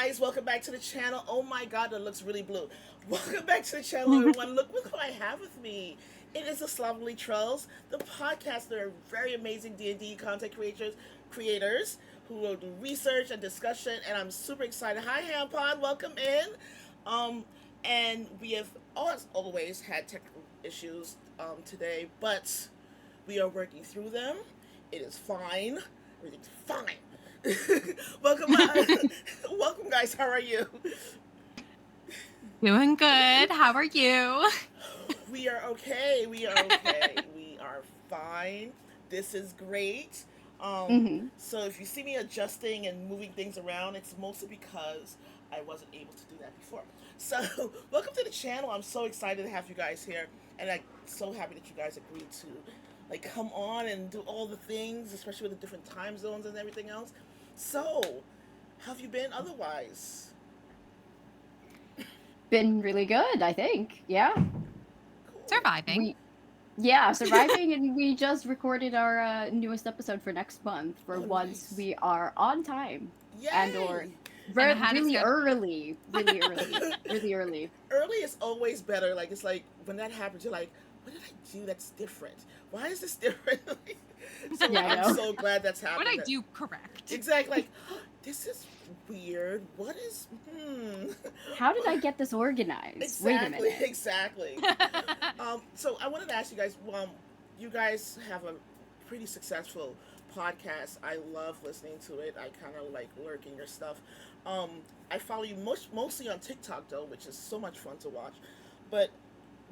guys, welcome back to the channel. Oh my god, that looks really blue. Welcome back to the channel, everyone. Look who I have with me. It is the Slovenly Trulls, the podcast. They're very amazing D&D content creators who will do research and discussion, and I'm super excited. Hi, Hampon, welcome in. Um, and we have, as always, had technical issues today, but we are working through them. It is fine. Everything's fine. welcome, welcome, guys. How are you? Doing good. How are you? We are okay. We are okay. We are fine. This is great. Mm-hmm. So if you see me adjusting and moving things around, it's mostly because I wasn't able to do that before. So welcome to the channel. I'm so excited to have you guys here, and I'm so happy that you guys agreed to like come on and do all the things, especially with the different time zones and everything else. So, how have you been otherwise? Been really good, I think. Yeah. Cool. Surviving. Surviving, and we just recorded our newest episode for next month for Oh, once nice. we are on time and or Yay! And ahead of really schedule. early, really early, really early. Early is always better. Like it's like when that happens, you're like, what did I do that's different? Why is this different? So Yeah, I I'm know. so glad that's What happening. I do correct. Exactly. Like this is weird. What is? How did I get this organized? Exactly. Wait a minute. Exactly. So I wanted to ask you guys. You guys have a pretty successful podcast. I love listening to it. I kind of like lurking your stuff. Um, I follow you mostly on TikTok though, which is so much fun to watch. But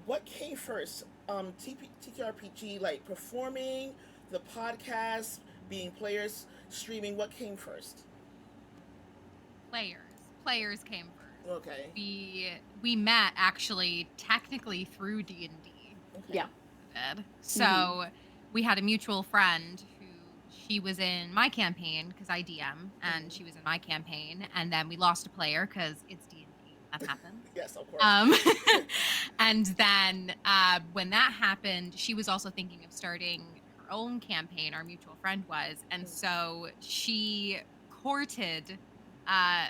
what came first? TTRPG, like performing, the podcast, being players, streaming. What came first? Players. Players came first. Okay. We met actually technically through D&D. Okay. Yeah. So we had a mutual friend who she was in my campaign because I DM and she was in my campaign, and then we lost a player because it's D&D. That happens. Yes, of course. And then when that happened, she was also thinking of starting her own campaign. Our mutual friend was, and so she courted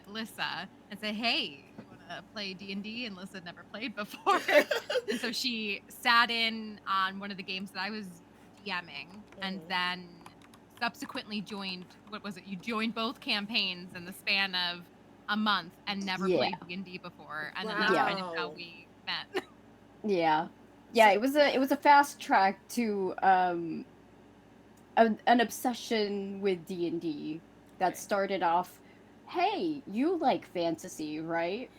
Lissa and said, "Hey, you want to play D&D?" And Lissa never played before, and so she sat in on one of the games that I was DMing, and then subsequently joined. What was it? You joined both campaigns in the span of a month and never played D&D before, and then that's kind of how we met. Yeah. It was a fast track to an obsession with D&D that started off, hey, you like fantasy, right?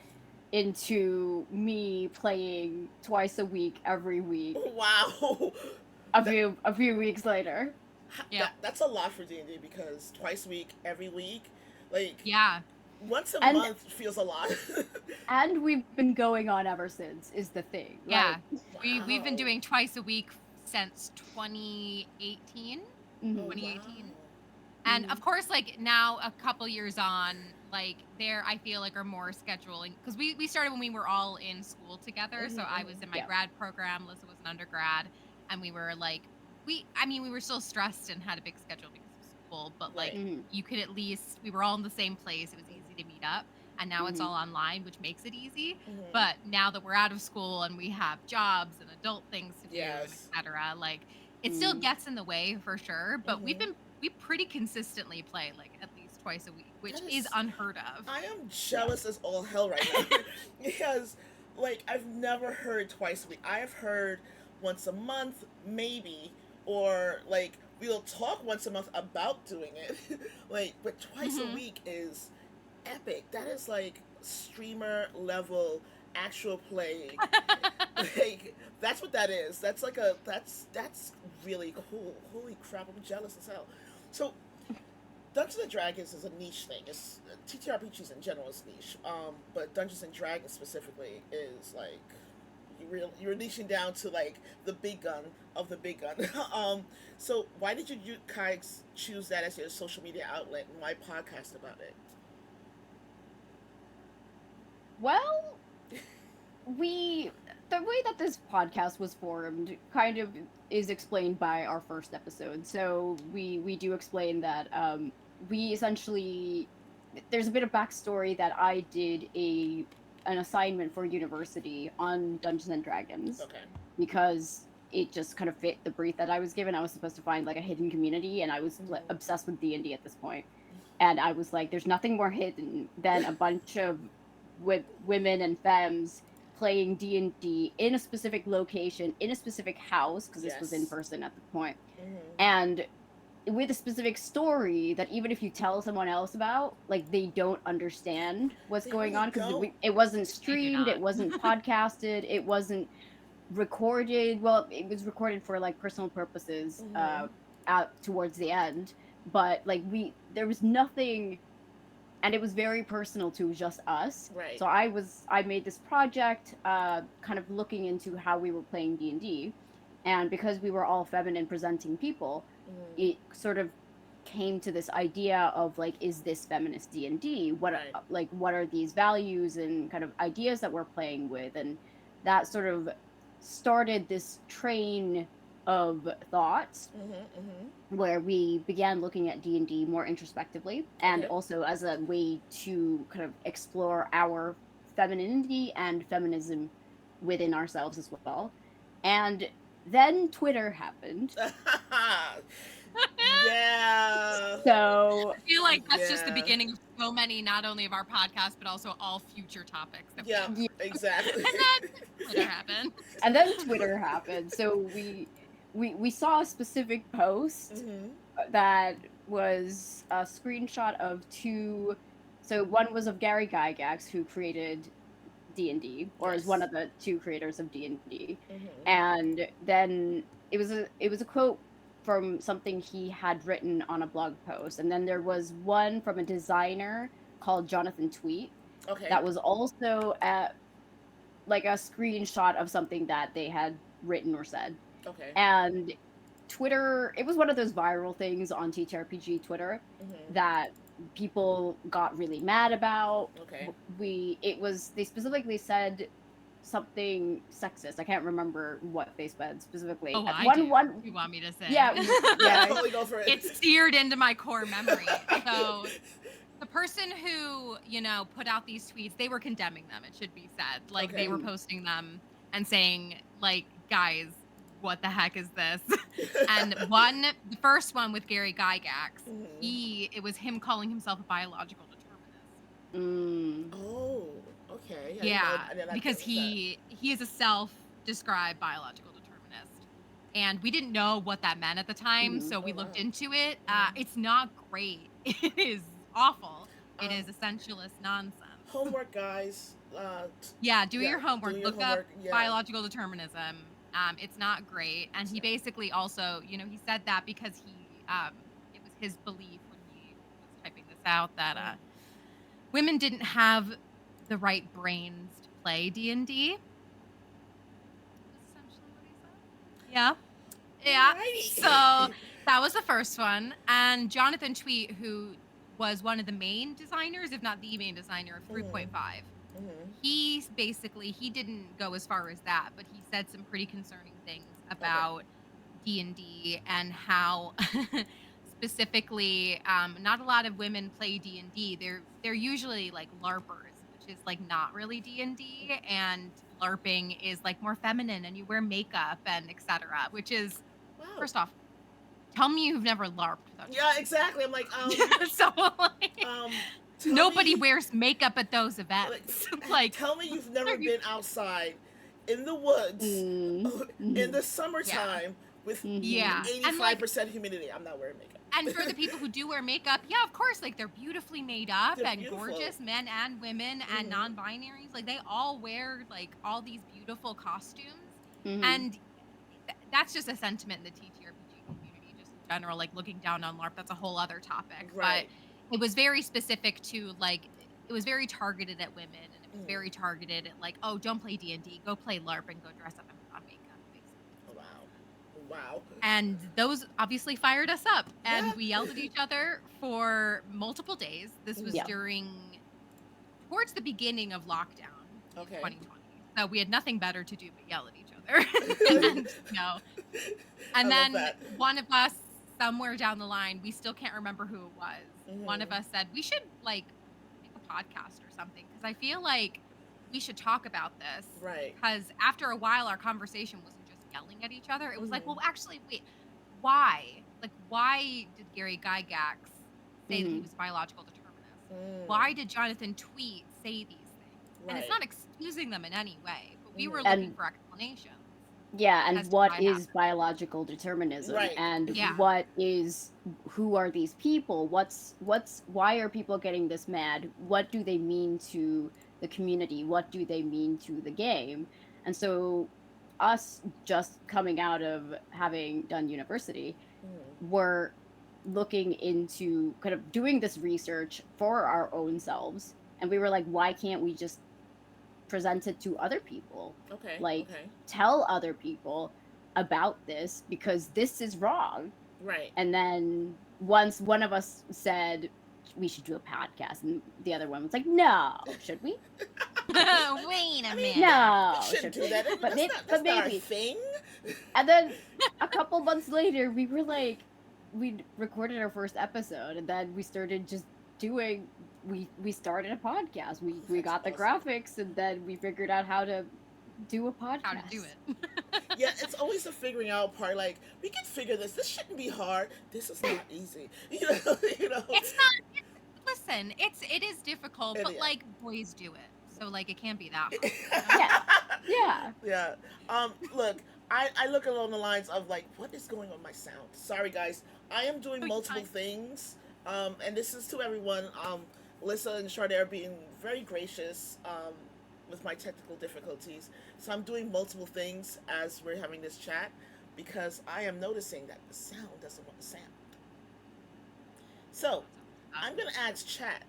Into me playing twice a week every week. Wow. A few weeks later. Yeah. That's a lot for D&D because twice a week, every week, like Yeah. once a month feels a lot. And we've been going on ever since is the thing. Yeah. Like, We've been doing twice a week since 2018. mhm. 2018. Wow. And of course, like now a couple years on, like there I feel like are more scheduling because we started when we were all in school together. So I was in my grad program, Lissa was an undergrad, and we were like we were still stressed and had a big schedule because of school, but like you could at least, we were all in the same place. It was easy to meet up. And now it's all online, which makes it easy. But now that we're out of school and we have jobs and adult things to do, etc., like it still gets in the way for sure. But we pretty consistently play like at least twice a week, which is unheard of. I am jealous as all hell right now because like I've never heard twice a week. I have heard once a month, maybe, or like we'll talk once a month about doing it. Like, but twice a week is epic. That is like streamer level actual play. Like that's what that is. That's like that's really cool. Holy crap, I'm jealous as hell. So Dungeons and Dragons is a niche thing. It's TTRPGs in general is niche. But Dungeons and Dragons specifically is like you're niching down to like the big gun of the big gun. So why did you guys choose that as your social media outlet, and why podcast about it? Well, the way that this podcast was formed kind of is explained by our first episode. So we do explain that we essentially there's a bit of backstory that I did an assignment for university on Dungeons and Dragons. Okay. Because it just kind of fit the brief that I was given. I was supposed to find like a hidden community, and I was obsessed with D&D at this point. And I was like, there's nothing more hidden than a bunch of women and femmes playing D&D in a specific location, in a specific house, because this was in person at the point. And with a specific story that even if you tell someone else about, like, they don't understand what's going on, because it wasn't streamed, it wasn't podcasted, it wasn't recorded. Well, it was recorded for like personal purposes out towards the end, but like there was nothing, and it was very personal to just us. Right. So I made this project kind of looking into how we were playing D&D, and because we were all feminine presenting people, it sort of came to this idea of like, is this feminist D&D? What are these values and kind of ideas that we're playing with? And that sort of started this train of thoughts where we began looking at D&D more introspectively, and also as a way to kind of explore our femininity and feminism within ourselves as well. And then Twitter happened. Yeah. So I feel like that's just the beginning of so many, not only of our podcast, but also all future topics. That Exactly. And then Twitter happened. And then Twitter happened. So we saw a specific post that was a screenshot of two. So one was of Gary Gygax, who created D&D, or is one of the two creators of D&D, and then it was a quote from something he had written on a blog post, and then there was one from a designer called Jonathan Tweet that was also at like a screenshot of something that they had written or said. And Twitter, it was one of those viral things on TTRPG Twitter that people got really mad about. They specifically said something sexist. I can't remember what they said specifically. Oh, you want me to say? Yeah, Totally go for it. It's seared into my core memory. So the person who, put out these tweets, they were condemning them, it should be said. Like, they were posting them and saying, like, guys, what the heck is this? And the first one with Gary Gygax, it was him calling himself a biological determinist. Oh, okay. Because he is a self-described biological determinist. And we didn't know what that meant at the time, so we looked into it. It's not great. It is awful. It is essentialist nonsense. Homework, guys. Do your homework. Look up biological determinism. It's not great. And he basically also, he said that because it was his belief when he was typing this out that women didn't have the right brains to play D&D. That's essentially what he said. Yeah. Right. So that was the first one. And Jonathan Tweet, who was one of the main designers, if not the main designer of 3.5, he didn't go as far as that, but he said some pretty concerning things about D&D and how specifically not a lot of women play D&D. They're usually like LARPers, which is like not really D&D, and LARPing is like more feminine and you wear makeup and etc., which is first off, tell me you've never LARPed. Yeah, exactly. I'm like, so like, nobody wears makeup at those events. Like, tell me you've never been outside in the woods in the summertime with 85% humidity. I'm not wearing makeup. And for the people who do wear makeup, of course, like, they're beautifully made up and gorgeous, men and women and non-binaries. Like, they all wear like all these beautiful costumes, and that's just a sentiment in the TTRPG community, just in general. Like, looking down on LARP, that's a whole other topic. Right. But it was very specific to, like, it was very targeted at women, and it was very targeted at, like, oh, don't play D&D, go play LARP and go dress up and put on makeup, basically. Wow. And those obviously fired us up, and we yelled at each other for multiple days. This was towards the beginning of lockdown in 2020. So we had nothing better to do but yell at each other. And then one of us, somewhere down the line, we still can't remember who it was. One of us said, we should like podcast or something, because I feel like we should talk about this. Right. Because after a while, our conversation wasn't just yelling at each other. It was like, Mm-hmm. well, actually, wait, why? Like, why did Gary Gygax say that he was a biological determinist? Why did Jonathan Tweet say these things? And it's Right. not excusing them in any way, but we were Mhm. looking And for explanations. yeah, as and to what why it is happened. biological determinism? Right. And Yeah. who are these people? Why are people getting this mad? What do they mean to the community? What do they mean to the game? And so us just coming out of having done university, we're looking into kind of doing this research for our own selves. And we were like, why can't we just present it to other people? Okay. Like, Okay. tell other people about this because this is wrong. Right. And then once one of us said we should do a podcast, and the other one was like, no, should we? Wait a minute. No, We shouldn't do that. But That's not our maybe. thing. And then a couple months later, we were like, we recorded our first episode, and then we started just doing. We started a podcast. We got the awesome. graphics, and then we figured out how to do a podcast. How to do it. Yeah, it's always the figuring out part. Like, we can figure this. This shouldn't be hard. This is not easy. You know. It's not. Listen, it is difficult, but Yeah. like boys do it, so like it can't be that hard. Yeah. Yeah. Look, I look along the lines of like, what is going on with my sound? Sorry, guys. I am doing multiple things. And this is to everyone. Lissa and Sade are being very gracious. With my technical difficulties. So I'm doing multiple things as we're having this chat because I am noticing that the sound doesn't want to sound. So I'm going to ask chat,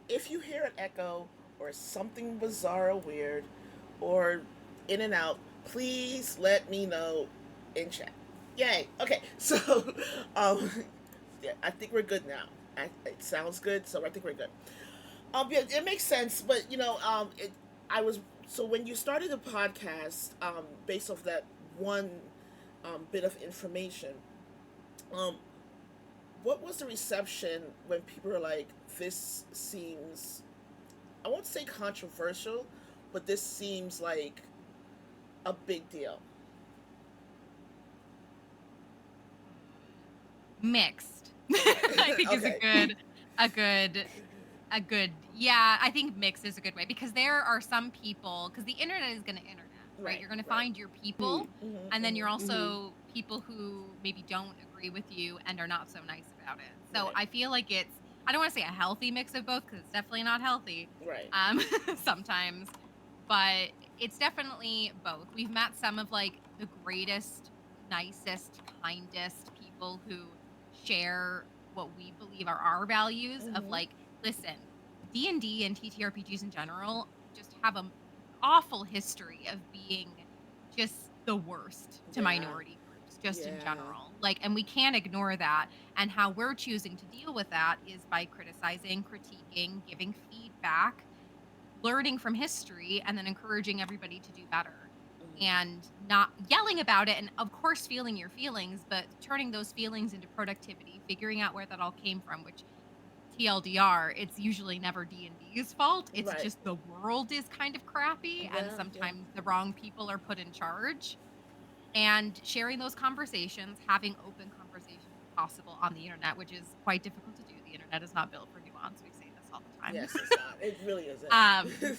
if you hear an echo or something bizarre or weird or in and out, please let me know in chat. Yay. Okay. So yeah, I think we're good now. It sounds good, so I think we're good. Yeah, it makes sense, but so when you started the podcast, based off that one bit of information, what was the reception when people were like, this seems, I won't say controversial, but this seems like a big deal? Mixed. I think is a good yeah, I think mixed is a good way, because there are some people, because the internet is going to internet, right? You're going to find your people, and then you're also people who maybe don't agree with you and are not so nice about it. So I feel like it's, I don't want to say a healthy mix of both, because it's definitely not healthy. Right. Sometimes, but it's definitely both. We've met some of like the greatest, nicest, kindest people who share what we believe are our values of like, listen, D&D and TTRPGs in general just have an awful history of being just the worst to minority groups, just in general. Like, and we can't ignore that. And how we're choosing to deal with that is by criticizing, critiquing, giving feedback, learning from history, and then encouraging everybody to do better. And not yelling about it, and of course feeling your feelings, but turning those feelings into productivity, figuring out where that all came from, which TLDR, it's usually never D&D's fault. It's just the world is kind of crappy, and sometimes the wrong people are put in charge. And sharing those conversations, having open conversations possible on the internet, which is quite difficult to do. The internet is not built for nuance. We say this all the time. Yes, it's not. It really isn't.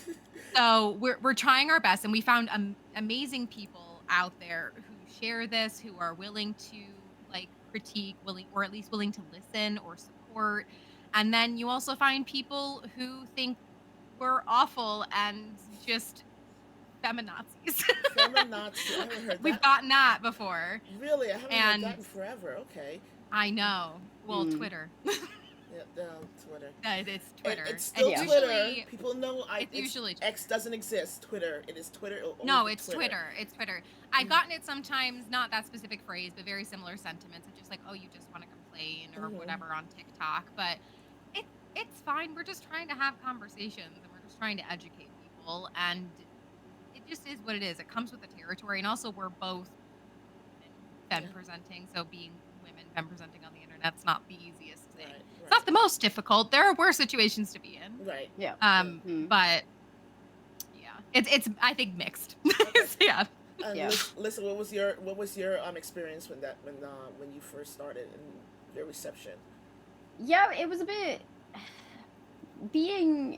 So we're trying our best, and we found amazing people out there who share this, who are willing to like critique, or at least willing to listen or support. And then you also find people who think we're awful and just feminazis. Feminazi, I haven't heard that. We've gotten that before. Really? I haven't heard that in forever. Okay. I know. Well, Twitter. Yeah, Twitter. It's Twitter. It's still Twitter. Usually, people know it's usually X doesn't exist. Twitter. It is Twitter. No, it's Twitter. It's Twitter. I've gotten it sometimes, not that specific phrase, but very similar sentiments of just like, oh, you just want to complain or whatever on TikTok. But it's fine. We're just trying to have conversations, and we're just trying to educate people. And it just is what it is. It comes with the territory. And also, we're both femme presenting. So being women femme presenting on the internet's not the easiest thing. It's not the most difficult. There are worse situations to be in. Right. Yeah. But yeah, it's I think mixed. Okay. Yeah. And Yeah. listen, what was your experience when you first started and your reception? Yeah, it was a bit being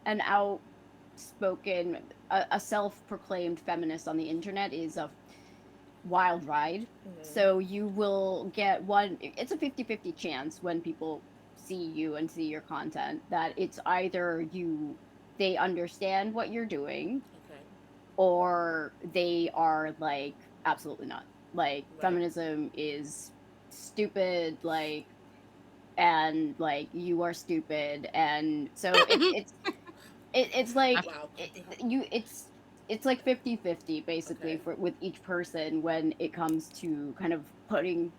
an outspoken, a self-proclaimed feminist on the internet is a wild ride. Mm-hmm. So you will get it's a 50-50 chance when people see you and see your content that it's either they understand what you're doing, Okay. or they are like, absolutely not. Like, Right. feminism is stupid, like, and like you are stupid, and so it's like Wow. it's like 50-50 basically Okay. with each person when it comes to kind of putting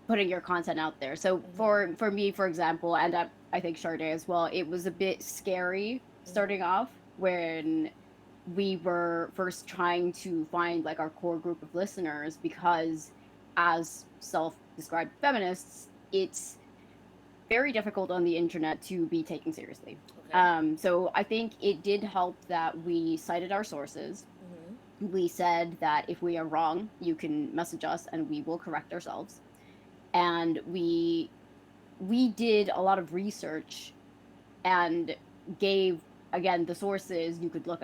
your content out there. So Mm-hmm. for me, for example, and I think Sade as well, it was a bit scary starting Mm-hmm. off when we were first trying to find like our core group of listeners, because as self-described feminists, it's very difficult on the internet to be taken seriously. Okay. So I think it did help that we cited our sources. Mm-hmm. We said that if we are wrong, you can message us and we will correct ourselves. And we did a lot of research and gave, again, the sources. You could look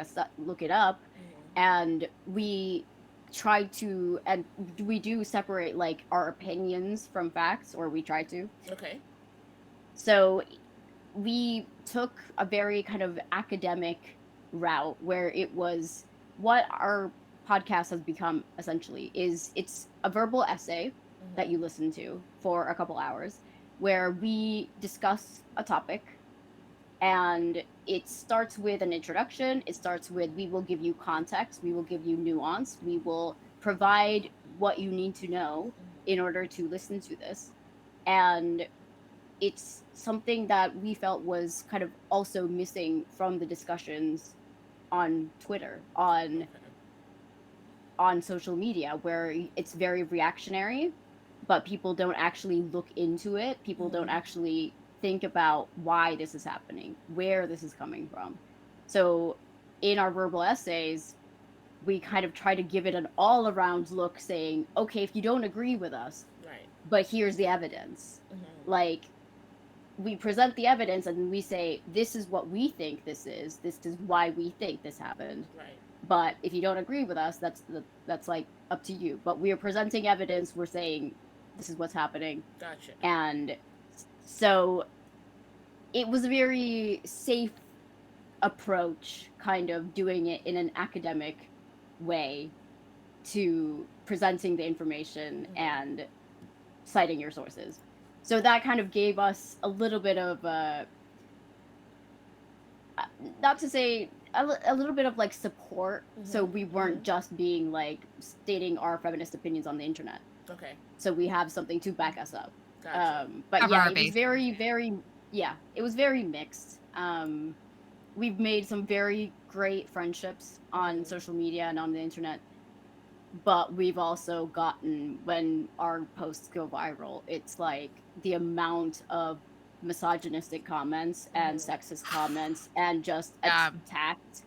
it up, Mm-hmm. and we tried to, and we do separate like our opinions from facts, or we try to. Okay. So we took a very kind of academic route where it was what our podcast has become essentially is it's a verbal essay that you Mm-hmm. listen to for a couple hours, where we discuss a topic, and it starts with an introduction. It starts with, we will give you context, we will give you nuance, we will provide what you need to know in order to listen to this. And it's something that we felt was kind of also missing from the discussions on Twitter, Okay. on social media, where it's very reactionary, but people don't actually look into it. People don't Mm-hmm. actually think about why this is happening, where this is coming from. So in our verbal essays, we kind of try to give it an all around look, saying, okay, if you don't agree with us, Right. but here's the evidence. Mm-hmm. Like, we present the evidence and we say, this is what we think this is why we think this happened. Right. But if you don't agree with us, that's like up to you. But we are presenting evidence, we're saying this is what's happening. Gotcha. And so it was a very safe approach, kind of doing it in an academic way, to presenting the information Mm-hmm. and citing your sources. So that kind of gave us a little bit of not to say a little bit of like support. Mm-hmm. So we weren't Mm-hmm. just being like stating our feminist opinions on the internet. Okay. So we have something to back us up. Gotcha. But Cover yeah, our it was bases. very it was very mixed. We've made some very great friendships on Mhm. social media and on the internet, but we've also gotten, when our posts go viral, it's like the amount of misogynistic comments and Mhm. sexist comments and just Yeah. attacks,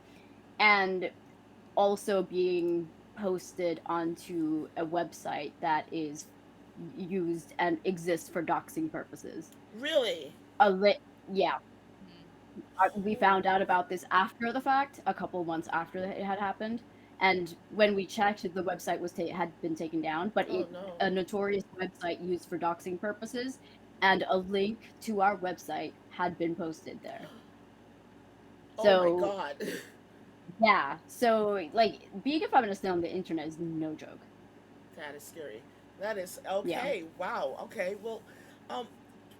and also being posted onto a website that is used and exists for doxing purposes. Really? Yeah, we found out about this after the fact, a couple months after it had happened. And when we checked, the website had been taken down, but Oh no. a notorious website used for doxing purposes, and a link to our website had been posted there. Oh my So god. yeah, so like being a feminist on the internet is no joke. That is scary. That is Yeah. okay. Wow. Okay. Well, um,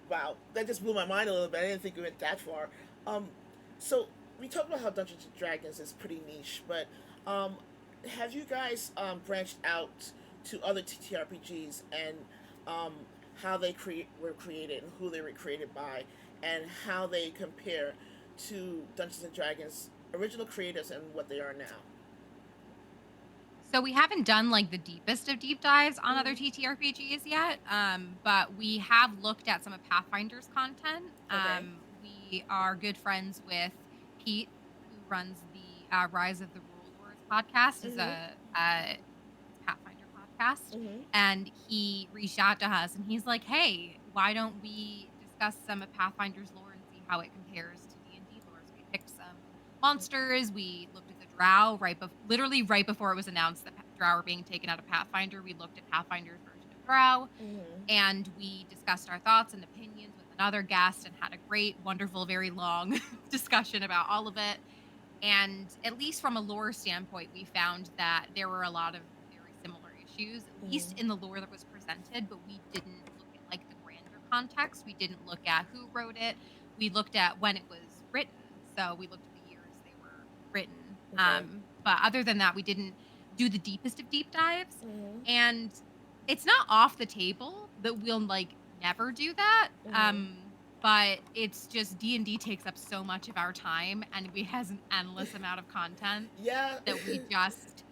wow. That just blew my mind a little bit. I didn't think we went that far. Um, so we talked about how Dungeons and Dragons is pretty niche, but um, have you guys branched out to other TTRPGs and um, how they were created and who they were created by, and how they compare to Dungeons and Dragons original creators and what they are now? So we haven't done like the deepest of deep dives on other TTRPGs yet, but we have looked at some of Pathfinder's content. Okay. We are good friends with Pete, who runs the Rise of the Rule Lords podcast. Is it's a Pathfinder podcast, and he reached out to us and he's like, "Hey, why don't we discuss some of Pathfinder's lore and see how it compares to D&D lore?" So we picked some monsters. We looked at the Drow literally right before it was announced that Drow were being taken out of Pathfinder. We looked at Pathfinder's version of Drow, and we discussed our thoughts and opinions with another guest and had a great, wonderful, very long discussion about all of it. And at least from a lore standpoint, we found that there were a lot of very similar issues, at least in the lore that was presented, but we didn't look at like the grander context. We didn't look at who wrote it. We looked at when it was written. So we looked at the years they were written. But other than that, we didn't do the deepest of deep dives. And it's not off the table that we'll like never do that. But it's just D&D takes up so much of our time, and we has an endless amount of content. That we just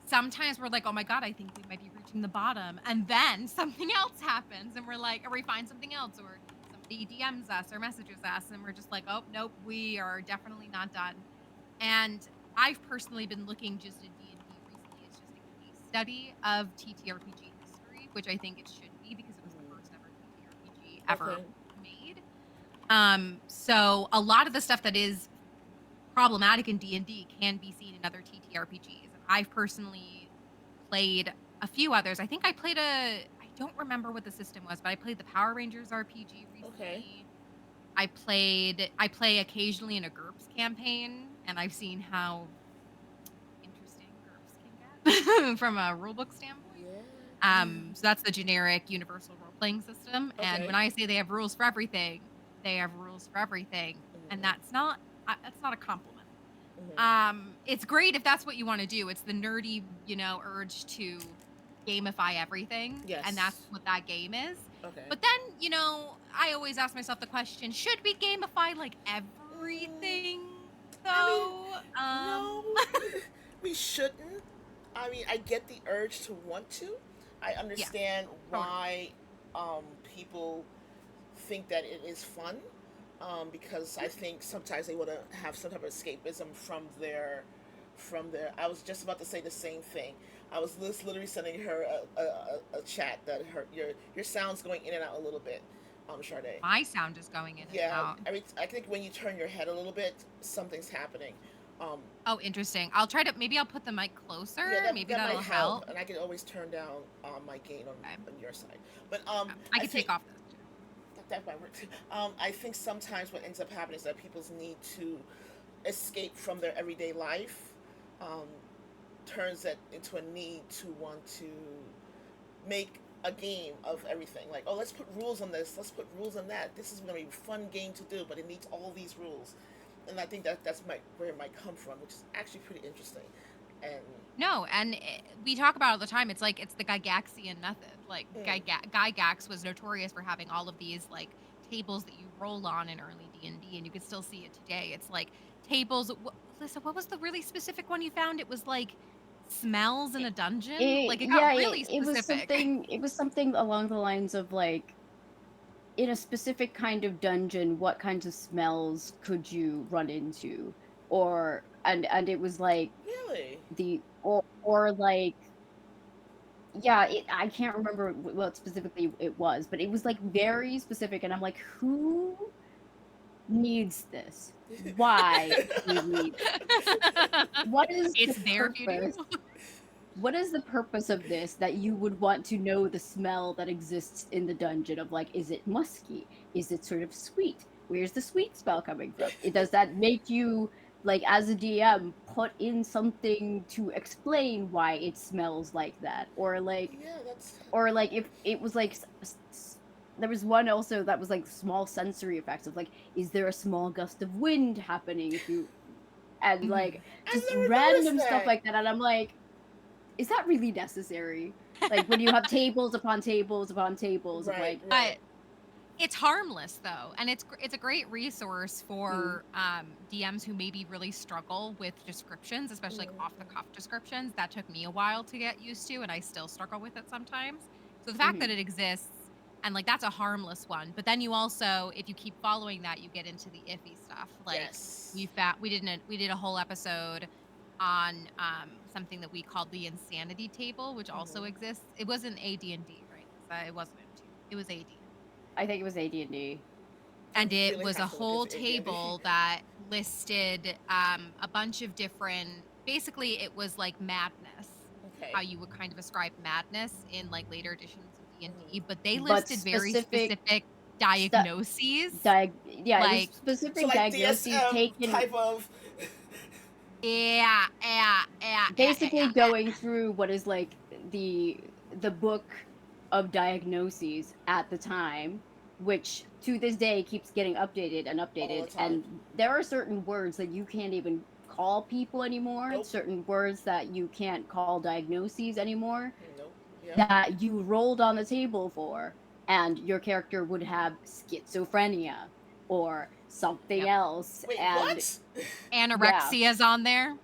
sometimes we're like, oh my god, I think we might be reaching the bottom, and then something else happens, and we're like, or we find something else, or somebody DMs us or messages us, and we're just like, oh nope, we are definitely not done. And I've personally been looking just at D&D recently. It's just a case study of TTRPG history, which I think it should be because it was the first ever TTRPG ever made. So a lot of the stuff that is problematic in D&D can be seen in other TTRPGs. And I've personally played a few others. I think I played I don't remember what the system was, but I played the Power Rangers RPG recently. I play occasionally in a GURPS campaign, and I've seen how interesting GURPS can get from a rulebook standpoint. So that's the generic universal role-playing system. And when I say they have rules for everything, they have rules for everything, and that's not a compliment. It's great if that's what you want to do. It's the nerdy, urge to gamify everything, and that's what that game is. But then, I always ask myself the question: should we gamify like everything? No, we shouldn't. I mean, I get the urge to want to. I understand why people think that it is fun, because I think sometimes they want to have some type of escapism from their. I was just about to say the same thing. I was literally sending her a chat that your sound's going in and out a little bit. Sade. My sound is going in and out. I think when you turn your head a little bit, something's happening. Oh, interesting. Maybe I'll put the mic closer. Yeah, maybe that that'll might help. And I can always turn down my gain on your side. But I can take off this. That might work too. I think sometimes what ends up happening is that people's need to escape from their everyday life turns that into a need to want to make a game of everything. Like, oh, let's put rules on this. Let's put rules on that. This is going to be a fun game to do, but it needs all these rules. And I think that's where it might come from, which is actually pretty interesting. And we talk about it all the time. It's like it's the Gygaxian method. Like Gygax was notorious for having all of these like tables that you roll on in early D&D, and you could still see it today. It's like tables. Lisa, what was the really specific one you found? It was like smells in a dungeon. It got really specific. It was something along the lines of like, in a specific kind of dungeon, what kinds of smells could you run into? And it was like really or like, yeah, I can't remember what specifically it was, but it was like very specific, and I'm like, who needs this? Why do you need this? What is the purpose? What is the purpose of this that you would want to know the smell that exists in the dungeon of, like, is it musky? Is it sort of sweet? Where's the sweet smell coming from? Does that make you, like, as a DM, put in something to explain why it smells like that? Or like, if it was like, there was one also that was like small sensory effects of like, is there a small gust of wind happening if you, and like just random stuff like that, and I'm like, is that really necessary? Like when you have tables upon tables upon tables of like, but It's harmless though, and it's a great resource for DMs who maybe really struggle with descriptions, especially like off the cuff descriptions. That took me a while to get used to, and I still struggle with it sometimes. So the fact that it exists and like that's a harmless one, but then you also, if you keep following that, you get into the iffy stuff. Like Yes. we did a whole episode on something that we called the insanity table, which also exists. It wasn't AD&D, right? It wasn't MT. It was AD. I think it was AD&D. And it really was a have to look whole into AD&D. table that listed a bunch of different, basically it was like madness, Okay. how you would kind of ascribe madness in like later editions of D&D, but they But listed very specific specific diagnoses. yeah, it was Like, specific So like diagnoses DSM taken. type of. yeah. Basically going through what is like the book of diagnoses at the time, which to this day keeps getting updated and All updated. the time. And there are certain words that you can't even call people anymore. Nope. Certain words that you can't call diagnoses anymore. Nope. Yep. That you rolled on the table for, and your character would have schizophrenia or something else. Wait, and what? Anorexia's on there.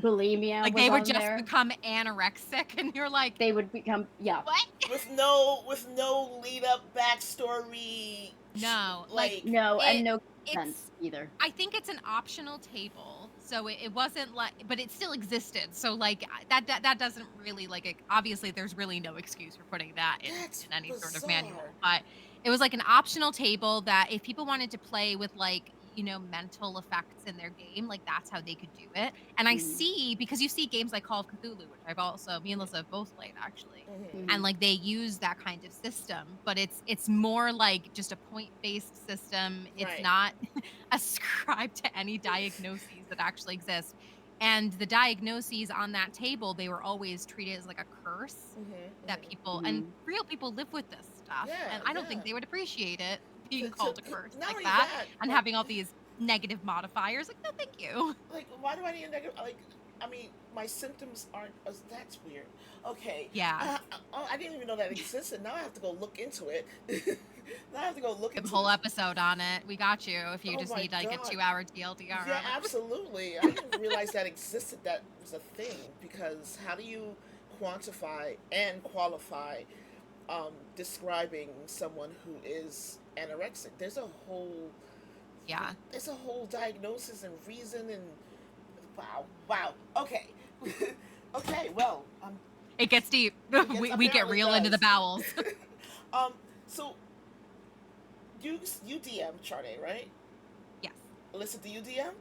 Bulimia Like was they would on just there. become anorexic, and you're like, They would become what? with no lead up backstory. No, like no, and it- no it's- sense either. I think it's an optional table, so it wasn't like, but it still existed. So like that doesn't really like. Obviously, there's really no excuse for putting that in any sort of manual. bizarre. But it was like an optional table that if people wanted to play with like mental effects in their game, like that's how they could do it. And I see, because you see games like Call of Cthulhu, which I've also, me and Lisa have both played actually, and like they use that kind of system, but it's more like just a point-based system. It's not ascribed to any diagnoses that actually exist. And the diagnoses on that table, they were always treated as like a curse that people and real people live with this stuff, and I don't think they would appreciate it being called a curse like that, and having all these negative modifiers. Like, no, thank you. Like, why do I need a negative? Like, I mean, my symptoms aren't. That's weird. Okay. Yeah. I didn't even know that existed. Now I have to go look into it. Now I have to go look into a whole this. episode on it. We got you if you just need like a 2-hour TLDR. Yeah, absolutely. I didn't realize that existed. That was a thing, because how do you quantify and qualify describing someone who is anorexic? There's a whole diagnosis and reason, and wow. Okay. Okay, well, it gets deep. We get real into the bowels. So you DM Charday, right? Yes. Alyssa, do you DM?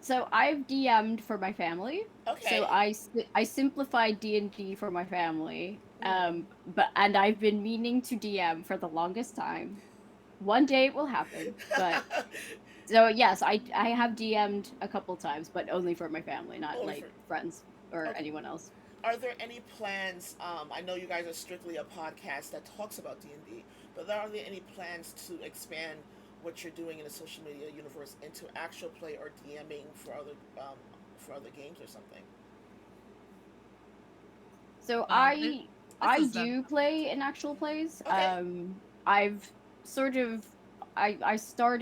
So I've DM'd for my family. Okay. So I simplified D&D for my family. But I've been meaning to DM for the longest time. One day it will happen. But so yes, I have DM'd a couple times, but only for my family, not Only like friends or anyone else. Are there any plans? I know you guys are strictly a podcast that talks about D&D, but are there any plans to expand what you're doing in the social media universe into actual play or DMing for other games or something? So I do play in actual plays. Okay. I've sort of I starred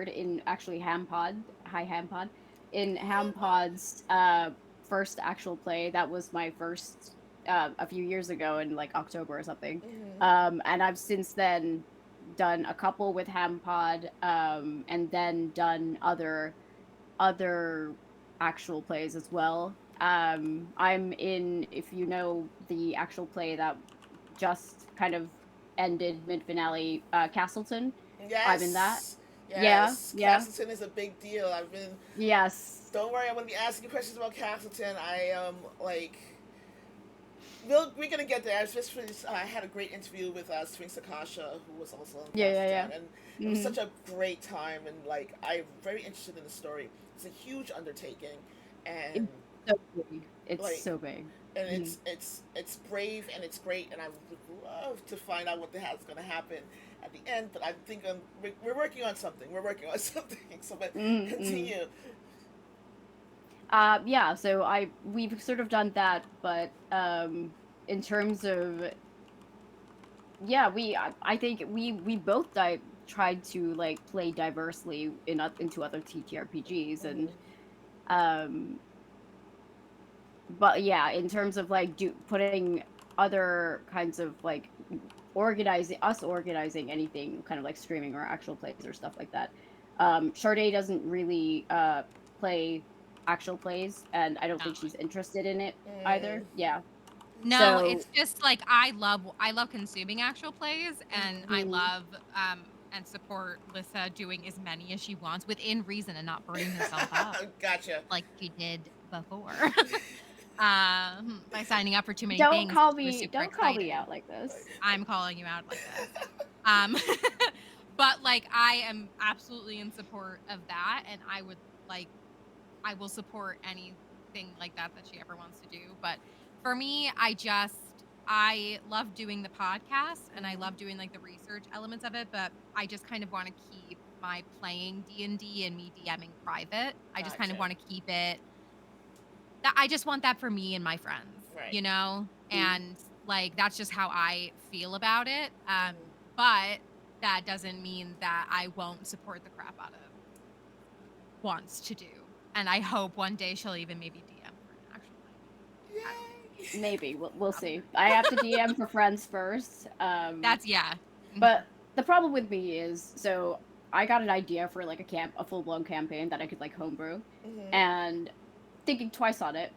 in actually Hampod in Hampod's first actual play. That was my first a few years ago in like October or something. And I've since then done a couple with Hampod, and then done other actual plays as well. I'm in, if you know the actual play that just kind of ended mid-finale, Castleton. Yes. I'm in that. Yes. Yeah. Castleton is a big deal. I've been. Yes. Don't worry, I'm going to be asking you questions about Castleton. We're gonna get there. I had a great interview with Sphinx Akasha, who was also on Castleton, and it was such a great time. And like, I'm very interested in the story. It's a huge undertaking, and so big. It's so big, and it's brave and it's great. And I would love to find out what the hell's gonna happen at the end. But I think we're working on something. So, but continue. Yeah, so we've sort of done that, but in terms of yeah, I think we both tried to like play diversely into other TTRPGs, and um but yeah, in terms of like putting other kinds of like organizing anything kind of like streaming or actual plays or stuff like that. Sade doesn't really play actual plays, and I don't No. think she's interested in it either. Yeah. No, So it's just like I love consuming actual plays, and I mm, love and support Lissa doing as many as she wants within reason and not burning herself out Gotcha. like she did before. By signing up for too many don't things call and she was me super don't call me excited. out like this. I'm calling you out like this. Um but like I am absolutely in support of that, and like I will support anything like that she ever wants to do. But for me, I love doing the podcast and I love doing like the research elements of it, but I just kind of want to keep my playing D&D and me DMing private. I just kind of Gotcha. want to keep it that I just want that for me and my friends, Right. you know? And like that's just how I feel about it. But that doesn't mean that I won't support the crap out of wants to do. And I hope one day she'll even maybe DM for an actual play. I don't know. Yay. Maybe we'll see. I have to DM for friends first. That's yeah. But the problem with me is, so I got an idea for like a full blown campaign that I could like homebrew, and thinking twice on it,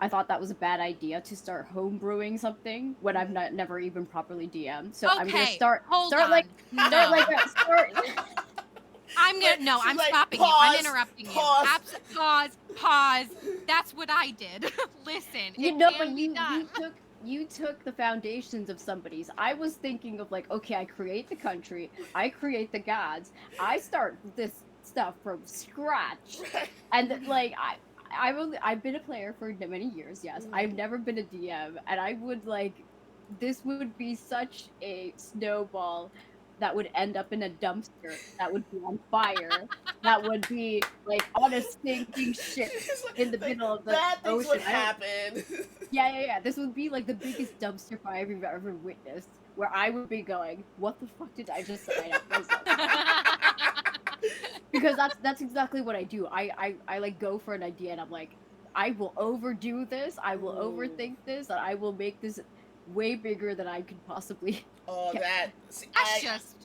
I thought that was a bad idea to start homebrewing something when I've never even properly DM'd. So I'm gonna Okay, hold start on. like No. start like a, start. I'm like, stopping pause, you. I'm interrupting pause. you. Pause. That's what I did. Listen, You it know, can but be done. you took the foundations of somebody's. I was thinking of like, okay, I create the country, I create the gods, I start this stuff from scratch, and like I've been a player for many years. Yes, I've never been a DM, and I would like this would be such a snowball that would end up in a dumpster that would be on fire, that would be like on a sinking ship in the Like, middle of the bad things ocean. would happen. Yeah. This would be like the biggest dumpster fire you've ever witnessed, where I would be going, "What the fuck did I just sign up myself?" Because that's exactly what I do. I like go for an idea and I'm like, I will overdo this, I will overthink this, and I will make this way bigger than I could possibly. Oh, get. that. See, That's just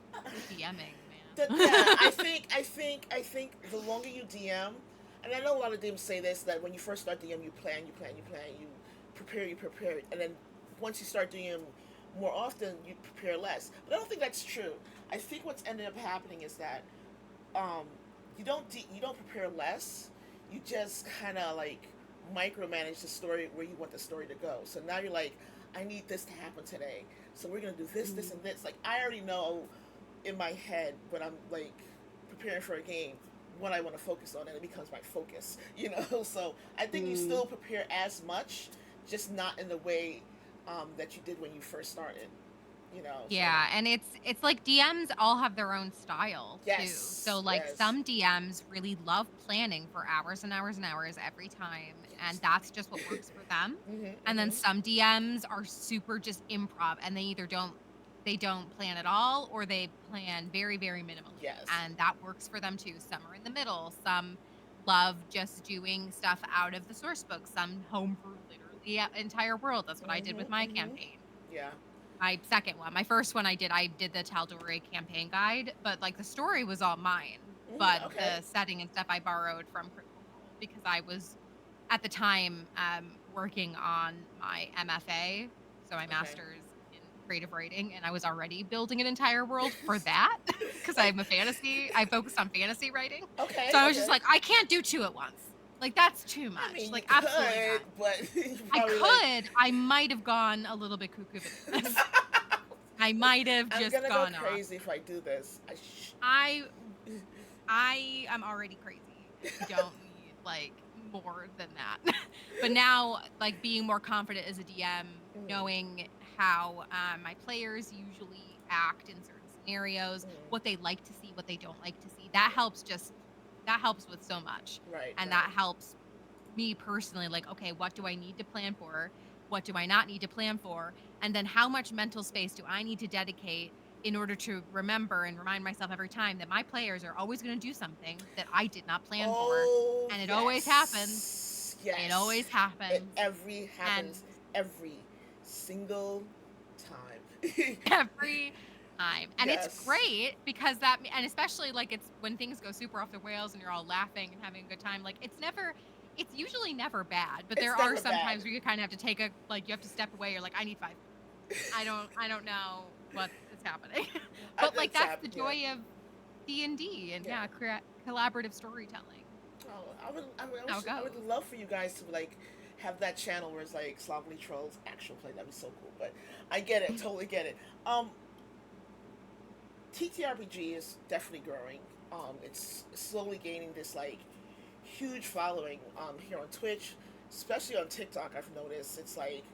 DMing, man. Yeah, I think the longer you DM, and I know a lot of DMs say this, that when you first start DM, you plan, you prepare, and then once you start DM more often, you prepare less. But I don't think that's true. I think what's ended up happening is that um, you don't prepare less. You just kind of like micromanage the story where you want the story to go. So now you're like, I need this to happen today. So we're gonna do this, and this. Like I already know in my head when I'm like preparing for a game what I want to focus on, and it becomes my focus. So I think you still prepare as much, just not in the way that you did when you first started. Yeah, and it's like DMs all have their own style too. Yes, So like yes. some DMs really love planning for hours and hours and hours every time, and that's just what works for them. And then some DMs are super just improv, and they don't plan at all, or they plan very very minimally. Yes. And that works for them too. Some are in the middle. Some love just doing stuff out of the source book. Some homebrew literally an entire world. That's what I did with my campaign. Yeah. My second one. My first one I did the Tal'Dorei campaign guide, but like the story was all mine. But Okay. the setting and stuff I borrowed from Critical Role because I was at the time working on my MFA, so my master's in creative writing, and I was already building an entire world for that because I focused on fantasy writing. Okay. So I was just like, I can't do two at once. Like that's too much. I mean, like you absolutely could, not. but you I probably could. I might have gone a little bit cuckoo with this. I might have just I'm gonna gone go off. crazy if I do this. I am already crazy. You don't need like more than that. But now, like being more confident as a DM, knowing how my players usually act in certain scenarios, what they like to see, what they don't like to see, that helps with so much. Right. And that helps me personally. Like, okay, what do I need to plan for? what do I not need to plan for, and then how much mental space do I need to dedicate in order to remember and remind myself every time that my players are always going to do something that I did not plan for. Oh, And it always happens. yes. It Yes. always happens. And Happens every single time. every time. And it's Yes. great because and especially like it's when things go super off the rails and you're all laughing and having a good time, like it's usually never bad, but there It's are never some bad. times where you kind of have to you have to step away. You're like, I need 5 minutes. I don't know what is happening. But like that's the Yeah. joy of D&D and Yeah. collaborative storytelling. Oh, How it I would goes. love for you guys to like have that channel where it's like Slovenly Trulls actual play. That'd be so cool. But I get it, totally get it. TTRPG is definitely growing. It's slowly gaining this like huge following here on Twitch, especially on TikTok. I've noticed it's like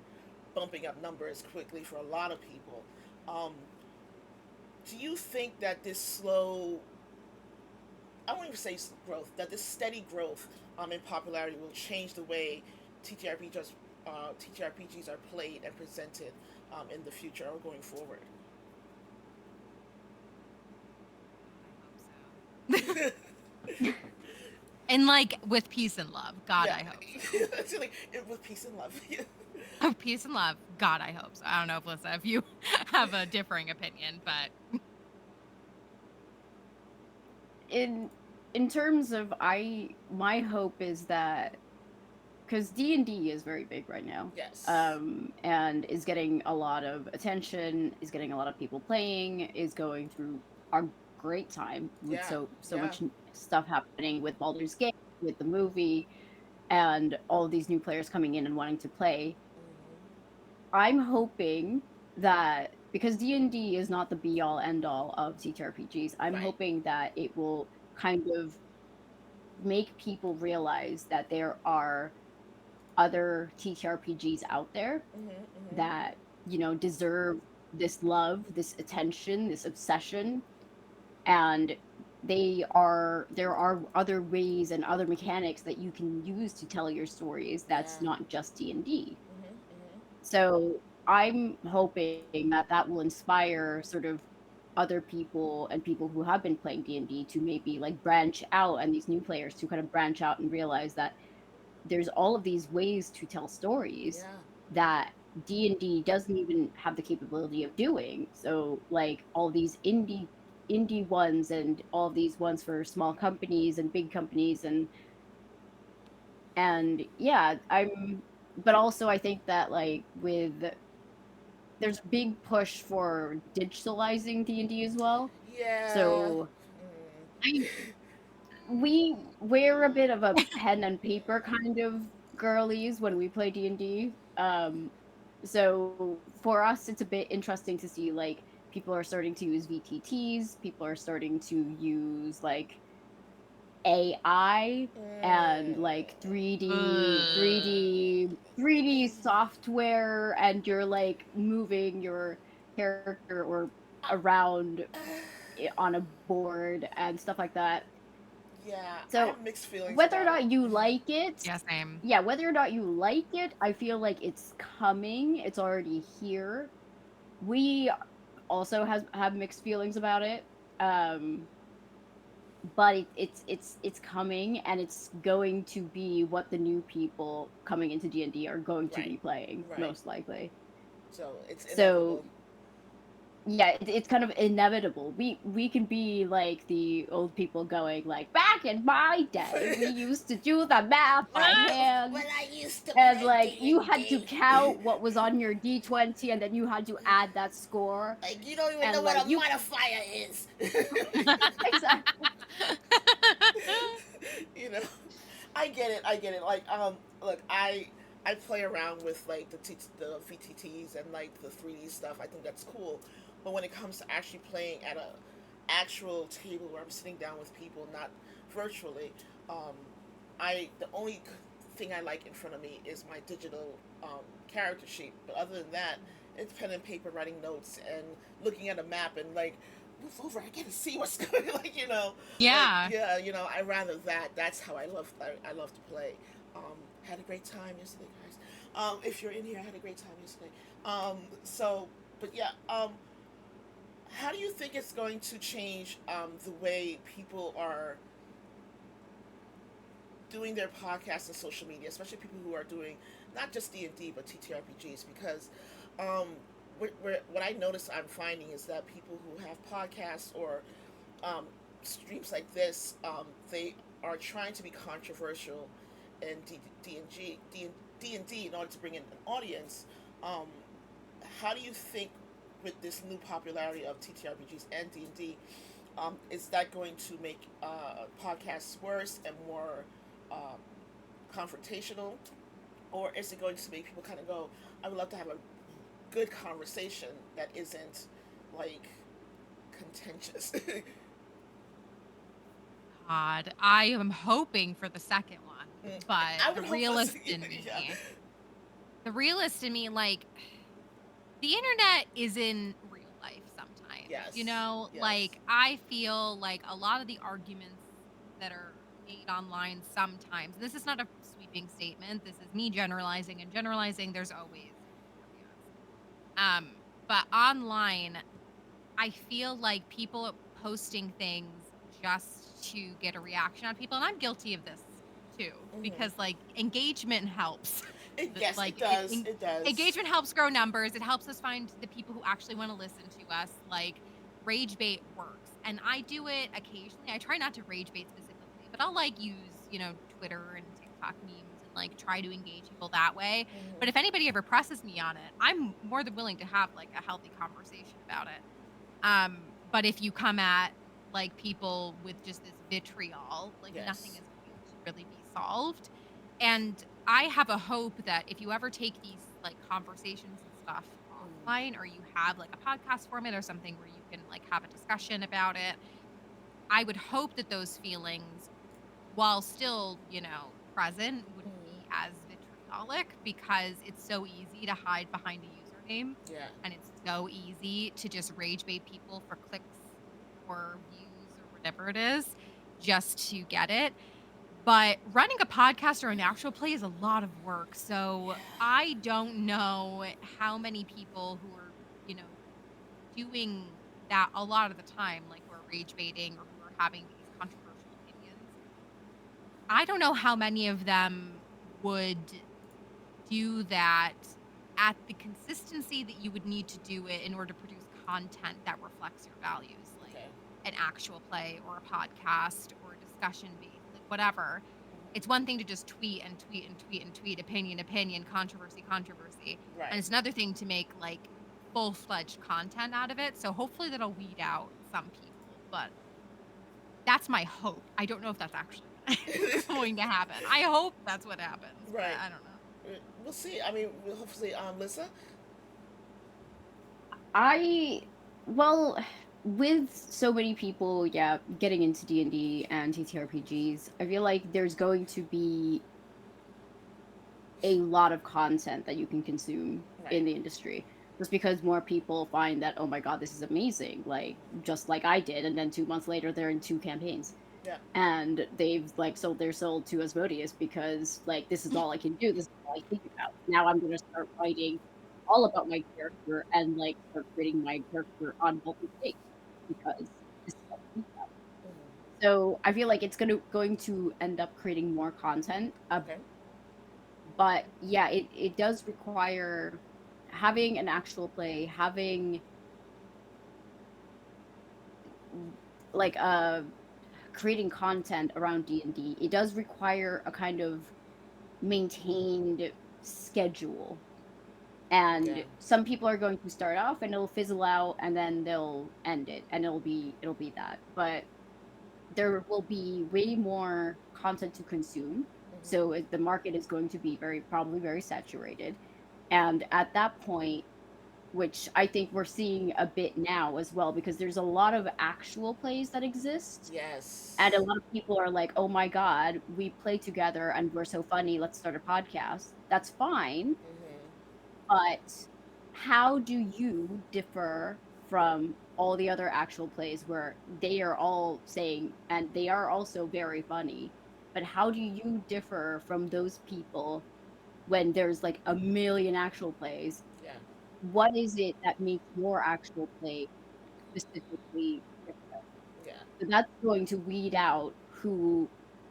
bumping up numbers quickly for a lot of people. Um, do you think that this slow, I won't even say growth, that this steady growth in popularity will change the way TTRPGs, TTRPGs are played and presented in the future or going forward? I hope so. And like with peace and love. God, Yeah, I hope so. it's like with peace and love. Oh, peace and love. God, I hope so. I don't know, Melissa, if you have a differing opinion, but In terms of my hope is that because D&D is very big right now, Yes. and is getting a lot of attention, is getting a lot of people playing, is going through a great time with Yeah. so Yeah. much stuff happening with Baldur's Gate, with the movie, and all of these new players coming in and wanting to play. I'm hoping that because D&D is not the be all end all of TTRPGs, I'm Right. hoping that it will kind of make people realize that there are other TTRPGs out there that, deserve this love, this attention, this obsession, and there are other ways and other mechanics that you can use to tell your stories that's Yeah. not just D&D. So I'm hoping that that will inspire sort of other people and people who have been playing D&D to maybe like branch out, and these new players to kind of branch out and realize that there's all of these ways to tell stories Yeah. that D&D doesn't even have the capability of doing. So like all these indie ones and all of these ones for small companies and big companies, and yeah, but also I think that like there's a big push for digitalizing D&D as well. Yeah. So I we're a bit of a pen and paper kind of girlies when we play D&D. So for us, it's a bit interesting to see like people are starting to use VTTs, people are starting to use like AI and like 3D software, and you're like moving your character or around on a board and stuff like that. Yeah. I So have mixed feelings whether or about it. not you like it, yeah, same. yeah, whether or not you like it, I feel like it's coming. It's already here. We also have mixed feelings about it. But it's coming, and it's going to be what the new people coming into D&D are going to Right. be playing Right. most likely. So it's So inevitable. yeah, it's kind of inevitable. We can be like the old people going like, back in my day, we used to do the math by hand, When I used to and play like you had to D&D. count what was on your D20, and then you had to add that score. Like, you don't even know And what like a you modifier is. exactly. You know, I get it. I get it. Like, look, I play around with like the VTTs and like the 3D stuff. I think that's cool. But when it comes to actually playing at a actual table where I'm sitting down with people, not virtually, um, the only thing I like in front of me is my digital character sheet. But other than that, it's pen and paper, writing notes and looking at a map and like move over. I gotta see what's going. Like, like, Yeah. yeah, I rather that. That's how I love to play. Had a great time yesterday, guys. If you're in here, I had a great time yesterday. So, but yeah, how do you think it's going to change the way people are doing their podcasts and social media, especially people who are doing not just D&D but TTRPGs? Because um, what I notice I'm finding is that people who have podcasts or um, streams like this, they are trying to be controversial in D&D in order to bring in an audience. Um, how do you think with this new popularity of TTRPGs and D&D, is that going to make podcasts worse and more uh, confrontational, or is it going to make people kind of go, I would love to have a good conversation that isn't like contentious? God, I am hoping for the second one, I but would hope for yeah. the realist in me, like, the internet is in real life sometimes, you Yes, know? yes. Like, I feel like a lot of the arguments that are made online sometimes, this is not a sweeping statement, this is me generalizing, and generalizing, there's always caveats. But online, I feel like people posting things just to get a reaction on people, and I'm guilty of this too, Hmm. because like engagement helps. Yes, it Like does. It does. engagement helps grow numbers. It helps us find the people who actually want to listen to us. Like rage bait works, and I do it occasionally. I try not to rage bait specifically, but I'll like use Twitter and TikTok memes and like try to engage people that way. But if Hmm. anybody ever presses me on it, I'm more than willing to have like a healthy conversation about it. But if you come at like people with just this vitriol, like nothing Yes. is going to really be solved. And I have a hope that if you ever take these like conversations and stuff Mm. offline, or you have like a podcast format or something where you can like have a discussion about it, I would hope that those feelings, while still, present, wouldn't be Mm. as vitriolic, because it's so easy to hide behind a username, Yeah. and it's so easy to just rage bait people for clicks or views or whatever it is just to get it. But running a podcast or an actual play is a lot of work. So Yeah. I don't know how many people who are, you know, doing that a lot of the time, like who are rage baiting or who are having these controversial opinions. I don't know how many of them would do that at the consistency that you would need to do it in order to produce content that reflects your values, like Okay. an actual play or a podcast or a discussion based, like whatever. It's one thing to just tweet and tweet and tweet and tweet, opinion, opinion, controversy, controversy. And Right. it's another thing to make like full fledged content out of it. So hopefully that'll weed out some people. But that's my hope. I don't know if that's actually going to happen. I hope that's what happens, but Right. I don't know. We'll see. I mean, we'll hopefully, Lisa. I well, with so many people, yeah, getting into D&D and TTRPGs, I feel like there's going to be a lot of content that you can consume Right. in the industry. Just because more people find that, oh my god, this is amazing, like just like I did, and then 2 months later they're in 2 campaigns. Yeah. And they've like sold their soul to Asmodeus because like this is all I can do, this is all I think about. Now I'm gonna start writing all about my character and like start creating my character on multiple takes because this is all I think about. Hmm. So I feel like it's going to end up creating more content. Okay. But yeah, it does require having an actual play, having like creating content around D&D. It does require a kind of maintained schedule. Yeah. And some people are going to start off and it'll fizzle out and then they'll end it and it'll be that. But there will be way more content to consume. So Hmm. the market is going to be probably very saturated. And at that point, which I think we're seeing a bit now as well, because there's a lot of actual plays that exist. And a Yes. lot of people are like, oh my God, we play together and we're so funny. Let's start a podcast. That's fine. Hmm. But how do you differ from all the other actual plays where they are all saying, and they are also very funny, but how do you differ from those people when there's like a million actual plays, Yeah. what is it that makes your actual play specifically different? Yeah. So that's going to weed out who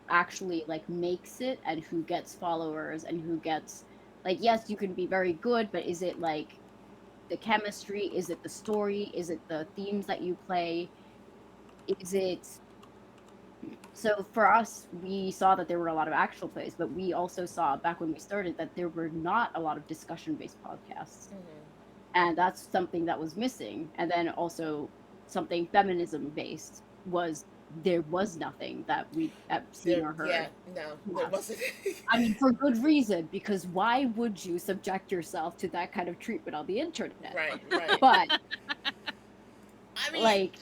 actually like makes it and who gets followers and who gets like, yes, you can be very good, but is it like the chemistry? Is it the story? Is it the themes that you play? Is it so for us, we saw that there were a lot of actual plays, but we also saw back when we started that there were not a lot of discussion based podcasts. And that's something that was missing. And then also something feminism based was there was nothing that we have seen There. or Yeah. heard. No, there Yeah. wasn't. I mean, for good reason, because why would you subject yourself to that kind of treatment on the internet? Right. Right. But I mean, like,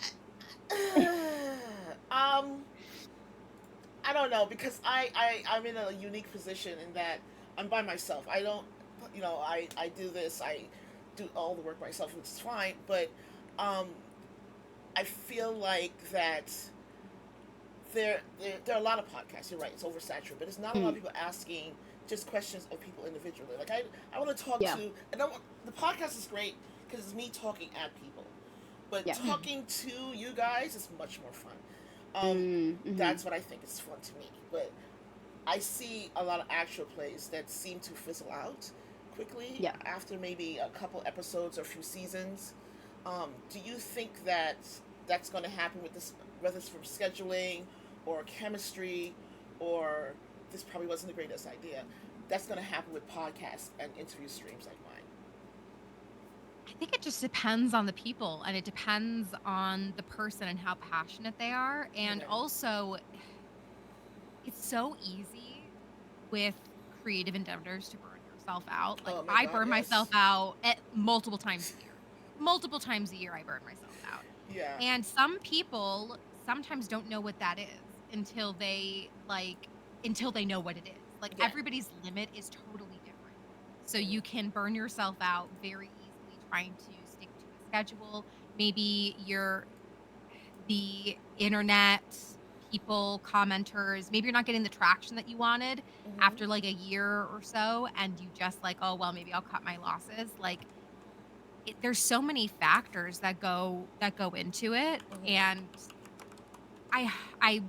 I don't know, because I'm in a unique position in that I'm by myself. I don't, I do this. I do all the work myself, which is fine. But um, I feel like that there are a lot of podcasts. You're right. It's oversaturated, but there's not a lot of people asking just questions of people individually. Like I want to talk yeah, to. The podcast is great because it's me talking at people, but yeah. talking to you guys is much more fun. Mm-hmm. That's what I think is fun to me. But I see a lot of actual plays that seem to fizzle out quickly Yeah. after maybe a couple episodes or a few seasons. Do you think that that's going to happen with this, whether it's from scheduling or chemistry, or this probably wasn't the greatest idea? That's going to happen with podcasts and interview streams like mine. I think it just depends on the people and it depends on the person and how passionate they are. And Okay. also, it's so easy with creative endeavors to burn yourself out. Like Oh my I God, burn myself yes. out at multiple times a year. Multiple times a year I burn myself out. Yeah. And some people sometimes don't know what that is until they know what it is. Like Yeah. everybody's limit is totally different. So you can burn yourself out very easily trying to stick to a schedule. Maybe the internet people, commenters, maybe you're not getting the traction that you wanted after like a year or so and you just like, "Oh, well, maybe I'll cut my losses." Like there's so many factors that go into it and I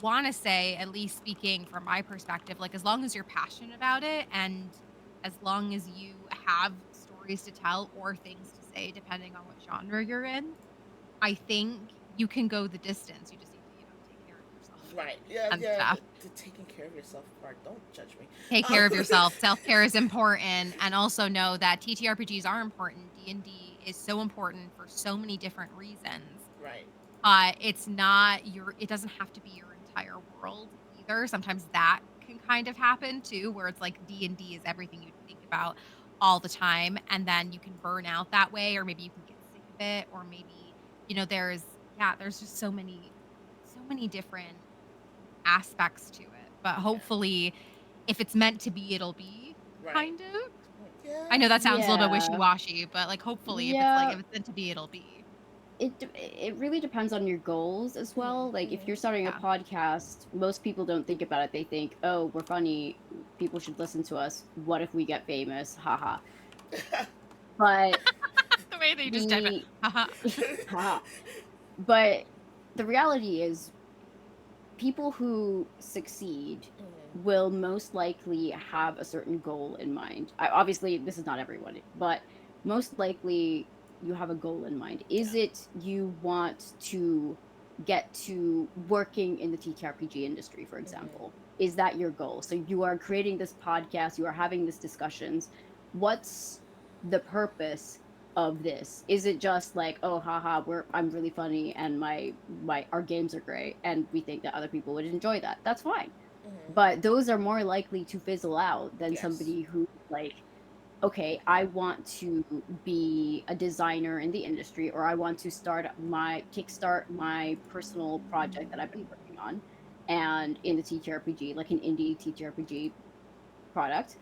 want to say, at least speaking from my perspective, like as long as you're passionate about it and as long as you have stories to tell or things to say depending on what genre you're in, I think you can go the distance. You just need to, take care of yourself Right. Yeah. and Yeah. stuff. The taking care of yourself part. Don't judge me. Take Um, care of yourself. Self-care is important and also know that TTRPGs are important. D&D is so important for so many different reasons. right. It's not it doesn't have to be your entire world either. Sometimes that can kind of happen too, where it's like D&D is everything you think about all the time, and then you can burn out that way, or maybe you can get sick of it, or maybe, there's just so many different aspects to it. But Yeah. hopefully, if it's meant to be, it'll be, Right. kind of. I Yeah. know that sounds a little bit Yeah. wishy-washy, but, like, hopefully, Yeah. if it's meant to be, it'll be. It really depends on your goals as well. Like if you're starting a Yeah. podcast, most people don't think about it. They think, "Oh, we're funny. People should listen to us. What if we get famous? Haha." But The way that you just type it. the Haha. haha. But the reality is people who succeed will most likely have a certain goal in mind. Obviously, this is not everyone, but most likely you have a goal in mind. Is it you want to get to working in the TTRPG industry, for example? Is that your goal? So you are creating this podcast, you are having these discussions. What's the purpose of this? Is it just like, oh haha, I'm really funny and my our games are great and we think that other people would enjoy that? That's fine. But those are more likely to fizzle out than Yes. somebody who like, okay, I want to be a designer in the industry, or I want to kickstart my personal project that I've been working on and in the TTRPG, like an indie TTRPG product.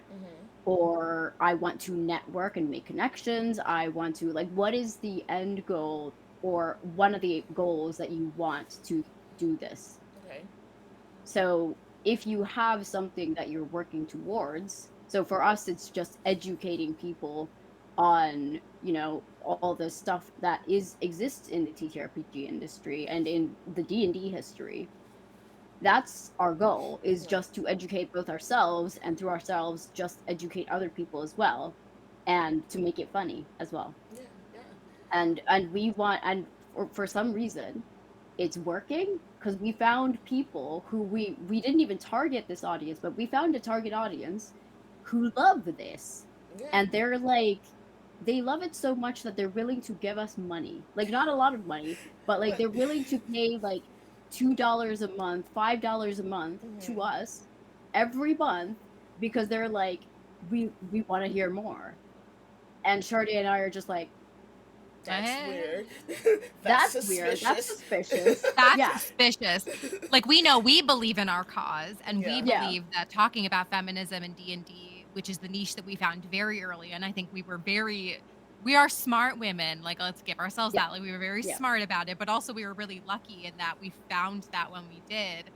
Or I want to network and make connections. I want to like, what is the end goal or one of the goals that you want to do this? Okay. So if you have something that you're working towards, So for us, it's just educating people on, all the stuff that exists in the TTRPG industry and in the D&D history. That's our goal, is just to educate both ourselves, and through ourselves just educate other people as well, and to make it funny as well. And we want, and for some reason it's working, because we found people who we didn't even target this audience, but we found a target audience who love this. And they're like, they love it so much that they're willing to give us money, like not a lot of money, but like they're willing to pay like $2 a month, $5 a month to us every month, because they're like, we want to hear more. And Shardy and I are just like, that's weird. That's weird. That's suspicious. That's suspicious. Like, we know we believe in our cause, and we believe that talking about feminism and D&D, which is the niche that we found very early, and I think we are smart women. Like, let's give ourselves that. Like, we were very smart about it, but also we were really lucky in that we found that when we did.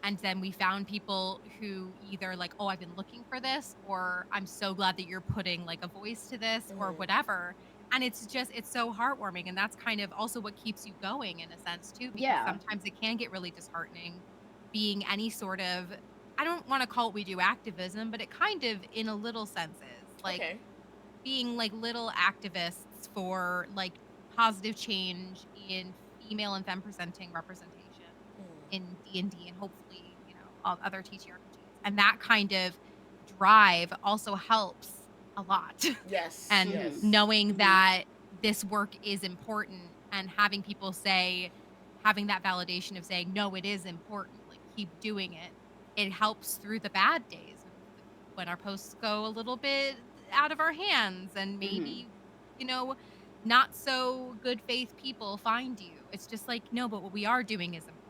And then we found people who either like, oh, I've been looking for this, or I'm so glad that you're putting like a voice to this, or whatever. And it's so heartwarming. And that's kind of also what keeps you going in a sense too, because sometimes it can get really disheartening being any sort of, I don't want to call what we do activism, but it kind of in a little sense is like being like little activists for like positive change in female and femme presenting representation in D&D, and hopefully, all other TTRPGs. And that kind of drive also helps a lot. Yes. And knowing that this work is important, and having people having that validation of saying, no, it is important, like keep doing it. It helps through the bad days when our posts go a little bit out of our hands, and maybe, not so good faith people find you. It's just like, no, but what we are doing is important.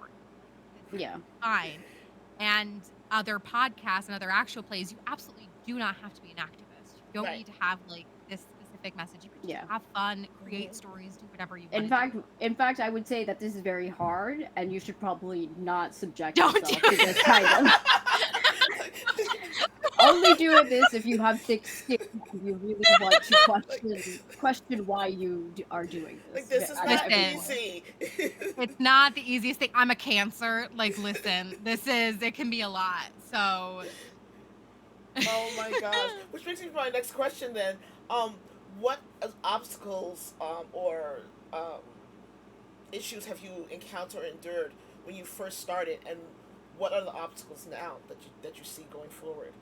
Yeah. Fine. And other podcasts and other actual plays, you absolutely do not have to be an activist. You don't need to have like this specific message. You can just have fun, create stories, do whatever you want. In fact, I would say that this is very hard, and you should probably not subject yourself to this kind of. Only do this if you have thick skin and you really want to question why you are doing this. Like, this is not easy. It's not the easiest thing. I'm a Cancer. Like, listen, it can be a lot. So. Oh my gosh. Which brings me to my next question then. What obstacles or issues have you encountered or endured when you first started, and what are the obstacles now that you see going forward?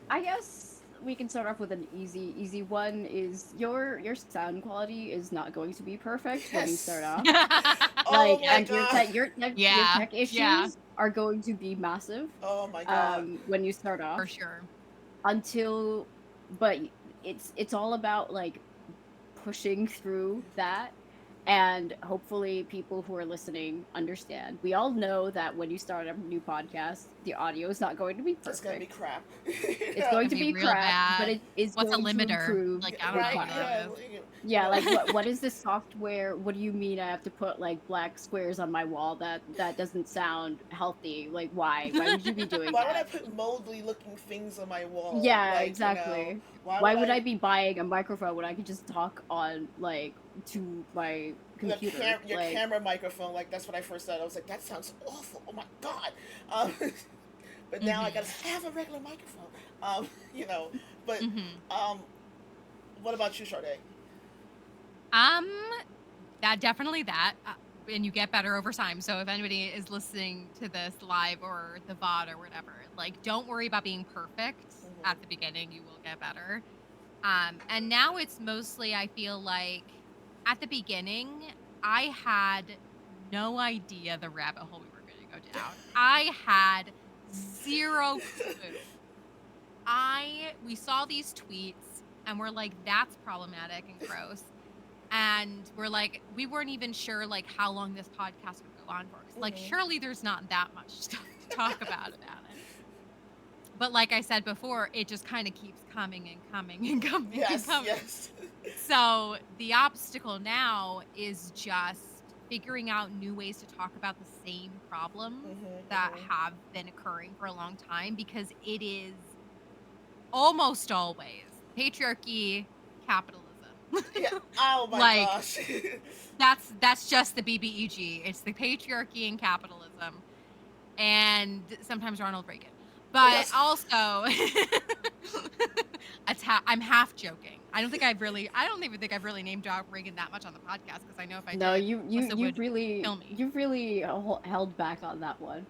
I guess we can start off with an easy one. Is your sound quality is not going to be perfect when you start off. Like, and your tech issues are going to be massive. Oh my god. When you start off. For sure. But it's all about like pushing through that. And hopefully people who are listening understand. We all know that when you start a new podcast, the audio is not going to be perfect. It's going to be crap. It's going to be crap, but it is going to improve. Like, I don't know. Yeah, like what is this software? What do you mean I have to put like black squares on my wall? That doesn't sound healthy. Like, why? Why would you be doing why that? Why would I put moldly looking things on my wall? Yeah, like, exactly. Why would I be buying a microphone when I could just talk on like to my computer? Your camera microphone, like that's what I first thought. I was like, that sounds awful. Oh my god. But now I gotta have a regular microphone. But what about you, Sade? And you get better over time. So if anybody is listening to this live or the VOD or whatever, like, don't worry about being perfect at the beginning. You will get better. And now it's mostly, I feel like, at the beginning, I had no idea the rabbit hole we were going to go down. I had zero clue. We saw these tweets and we're like, that's problematic and gross. And we're like, we weren't even sure like how long this podcast would go on for. Like, surely there's not that much stuff to talk about it. But like I said before, it just kind of keeps coming and coming and coming and coming. Yes. So the obstacle now is just figuring out new ways to talk about the same problems that have been occurring for a long time, because it is almost always patriarchy, capitalism. Yeah. Oh my Like, gosh. that's just the BBEG. It's the patriarchy and capitalism, and sometimes Ronald Reagan. But Yes. also, I'm half joking. I don't even think I've really named drop Reagan that much on the podcast, because I know if I No, did, Melissa would really kill me. held back on that one.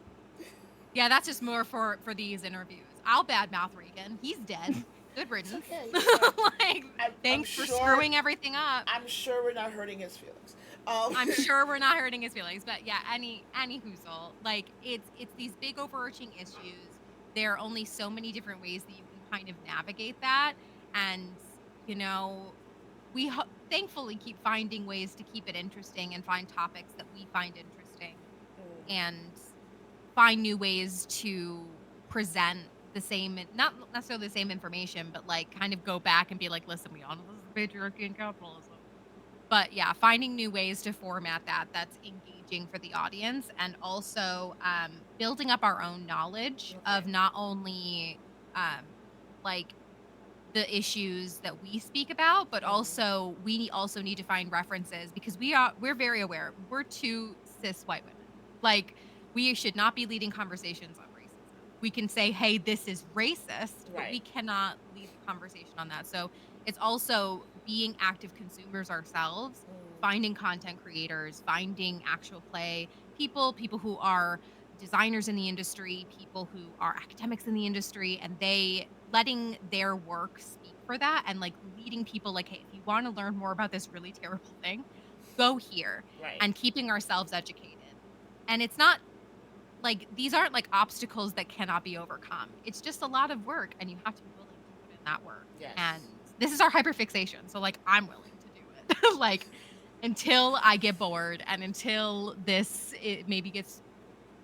Yeah, that's just more for these interviews. I'll badmouth Reagan. He's dead. Good riddance. Okay. It's fine. Like, I'm thanks for sure. screwing everything up. I'm sure we're not hurting his feelings. I'm sure we're not hurting his feelings, but yeah, any hoozle. Like, it's these big overarching issues. There are only so many different ways that you can kind of navigate that, and you know, we thankfully keep finding ways to keep it interesting and find topics that we find interesting, and find new ways to present the same, not necessarily the same information, but like kind of go back and be like, listen, we all know this is patriarchy and capitalism. But yeah, finding new ways to format that's engaging for the audience, and also building up our own knowledge of not only like the issues that we speak about, but also we also need to find references, because we're very aware. We're two cis white women. Like, we should not be leading conversations on racism. We can say, hey, this is racist, but we cannot lead the conversation on that. So it's also being active consumers ourselves, finding content creators, finding actual play people who are designers in the industry, people who are academics in the industry, and they letting their work speak for that, and like leading people like, hey, if you want to learn more about this really terrible thing, go here, and keeping ourselves educated. And it's not like, these aren't like obstacles that cannot be overcome. It's just a lot of work, and you have to be willing to put in that work. And this is our hyperfixation. So like, I'm willing to do it. Like, until I get bored, and until it maybe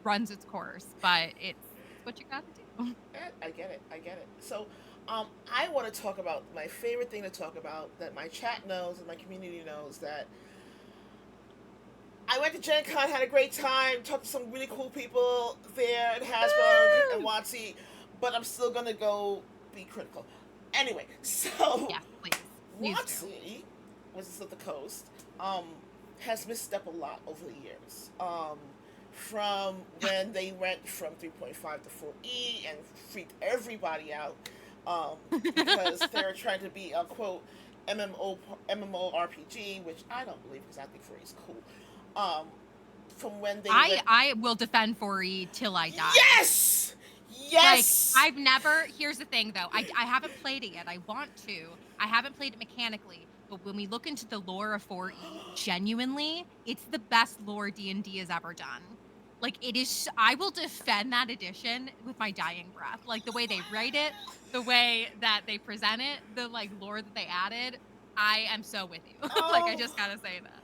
runs its course, but it's what you gotta do. I get it. So, I want to talk about my favorite thing to talk about, that my chat knows and my community knows, that I went to Gen Con, had a great time, talked to some really cool people there at Hasbro and WotC, but I'm still gonna go be critical. Anyway, so yeah, please. WotC, which is at the coast, has misstepped a lot over the years. From when they went from 3.5 to 4E and freaked everybody out, because they were trying to be a quote MMORPG, which I don't believe, because I think 4E is cool. From when they I will defend 4E till I die. Yes. Like, I've never. Here's the thing, though. I haven't played it yet. I want to. I haven't played it mechanically. But when we look into the lore of 4E, genuinely, it's the best lore D&D has ever done. Like, it is. I will defend that edition with my dying breath. Like, the way they write it, the way that they present it, the like lore that they added. I am so with you. Like, I just gotta say that.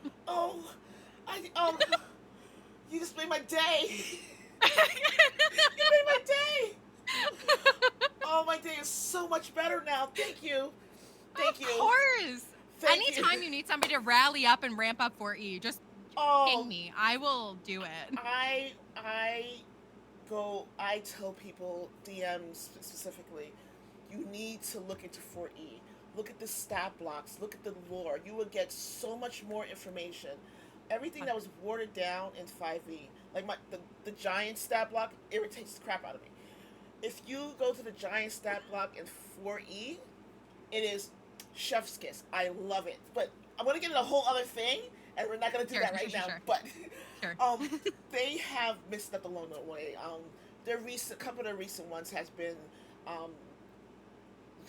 You just made my day. You made my day. Oh, my day is so much better now. Thank you. Thank you. Of course. Anytime you need somebody to rally up and ramp up 4E, just ping me. I will do it. I tell people, DMs specifically, you need to look into 4E. Look at the stat blocks. Look at the lore. You will get so much more information. Everything that was watered down in 5e, like the giant stat block, irritates the crap out of me. If you go to the giant stat block in 4E, it is chef's kiss. I love it. But I'm going to get into a whole other thing, and we're not going to do that right now. But they have misstepped along the way. Their couple of their recent ones has been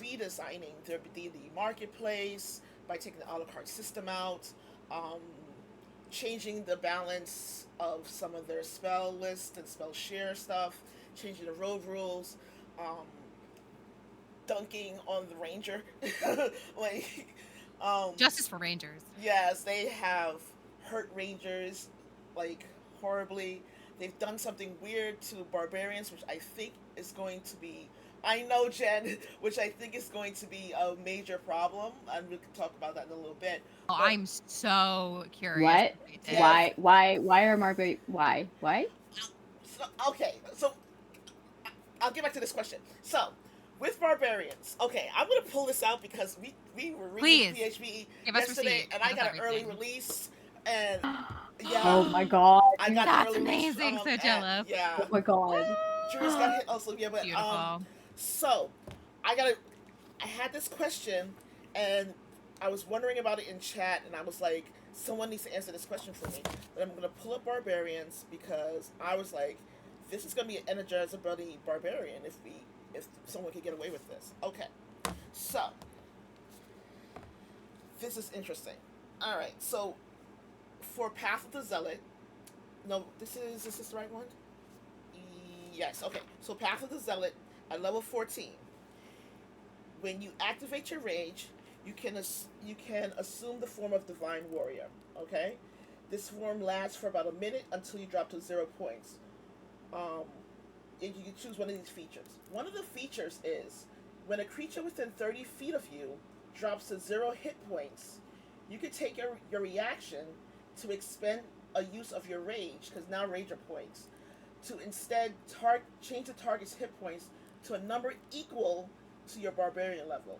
redesigning their D&D marketplace by taking the a la carte system out, changing the balance of some of their spell list and spell share stuff, changing the road rules, dunking on the ranger. Justice for rangers. Yes, they have hurt rangers like horribly. They've done something weird to barbarians, which I think is going to be I know, Jen, which I think is going to be a major problem, and we can talk about that in a little bit. Oh, But I'm so curious What? what they did. yes, Why are Marbury? Why? so, okay, so I'll get back to this question. So, with barbarians, okay, I'm gonna pull this out because we were reading Please PHB give us yesterday, receipts. and Give I us got an early everything. release, and Oh yeah, my god. I got the That's early release. amazing. So jealous. Yeah, Oh my god. Juris got hit also. Yeah, but Beautiful. so I got I had this question, and I was wondering about it in chat, and I was like, someone needs to answer this question for me. But I'm gonna pull up barbarians because I was like, this is gonna be an energizability barbarian if someone could get away with this. Okay, so this is interesting. All right, so for Path of the Zealot, no, this is the right one? Yes. Okay, so Path of the Zealot at level 14. When you activate your rage, you can assume the form of Divine Warrior. Okay, this form lasts for about a minute until you drop to 0 points. Um, and you can choose one of these features. One of the features is when a creature within 30 feet of you drops to 0 hit points, you can take your reaction to expend a use of your rage, because now rage are points, to instead change the target's hit points to a number equal to your barbarian level.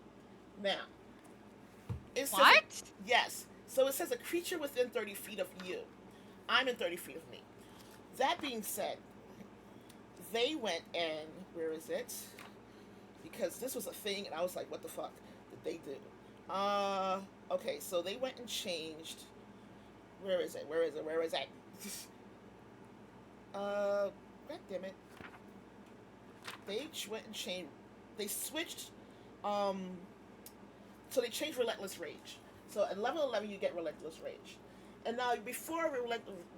Now, it says What? yes. So it says a creature within 30 feet of you. I'm in 30 feet of me. That being said, they went and where is it? Because this was a thing, and I was like, what the fuck did they do? Okay, so they went and changed. Where is it? Where is it? Where is it? God damn it. They went and changed. They switched. So they changed Relentless Rage. So at level 11, you get Relentless Rage. And now, before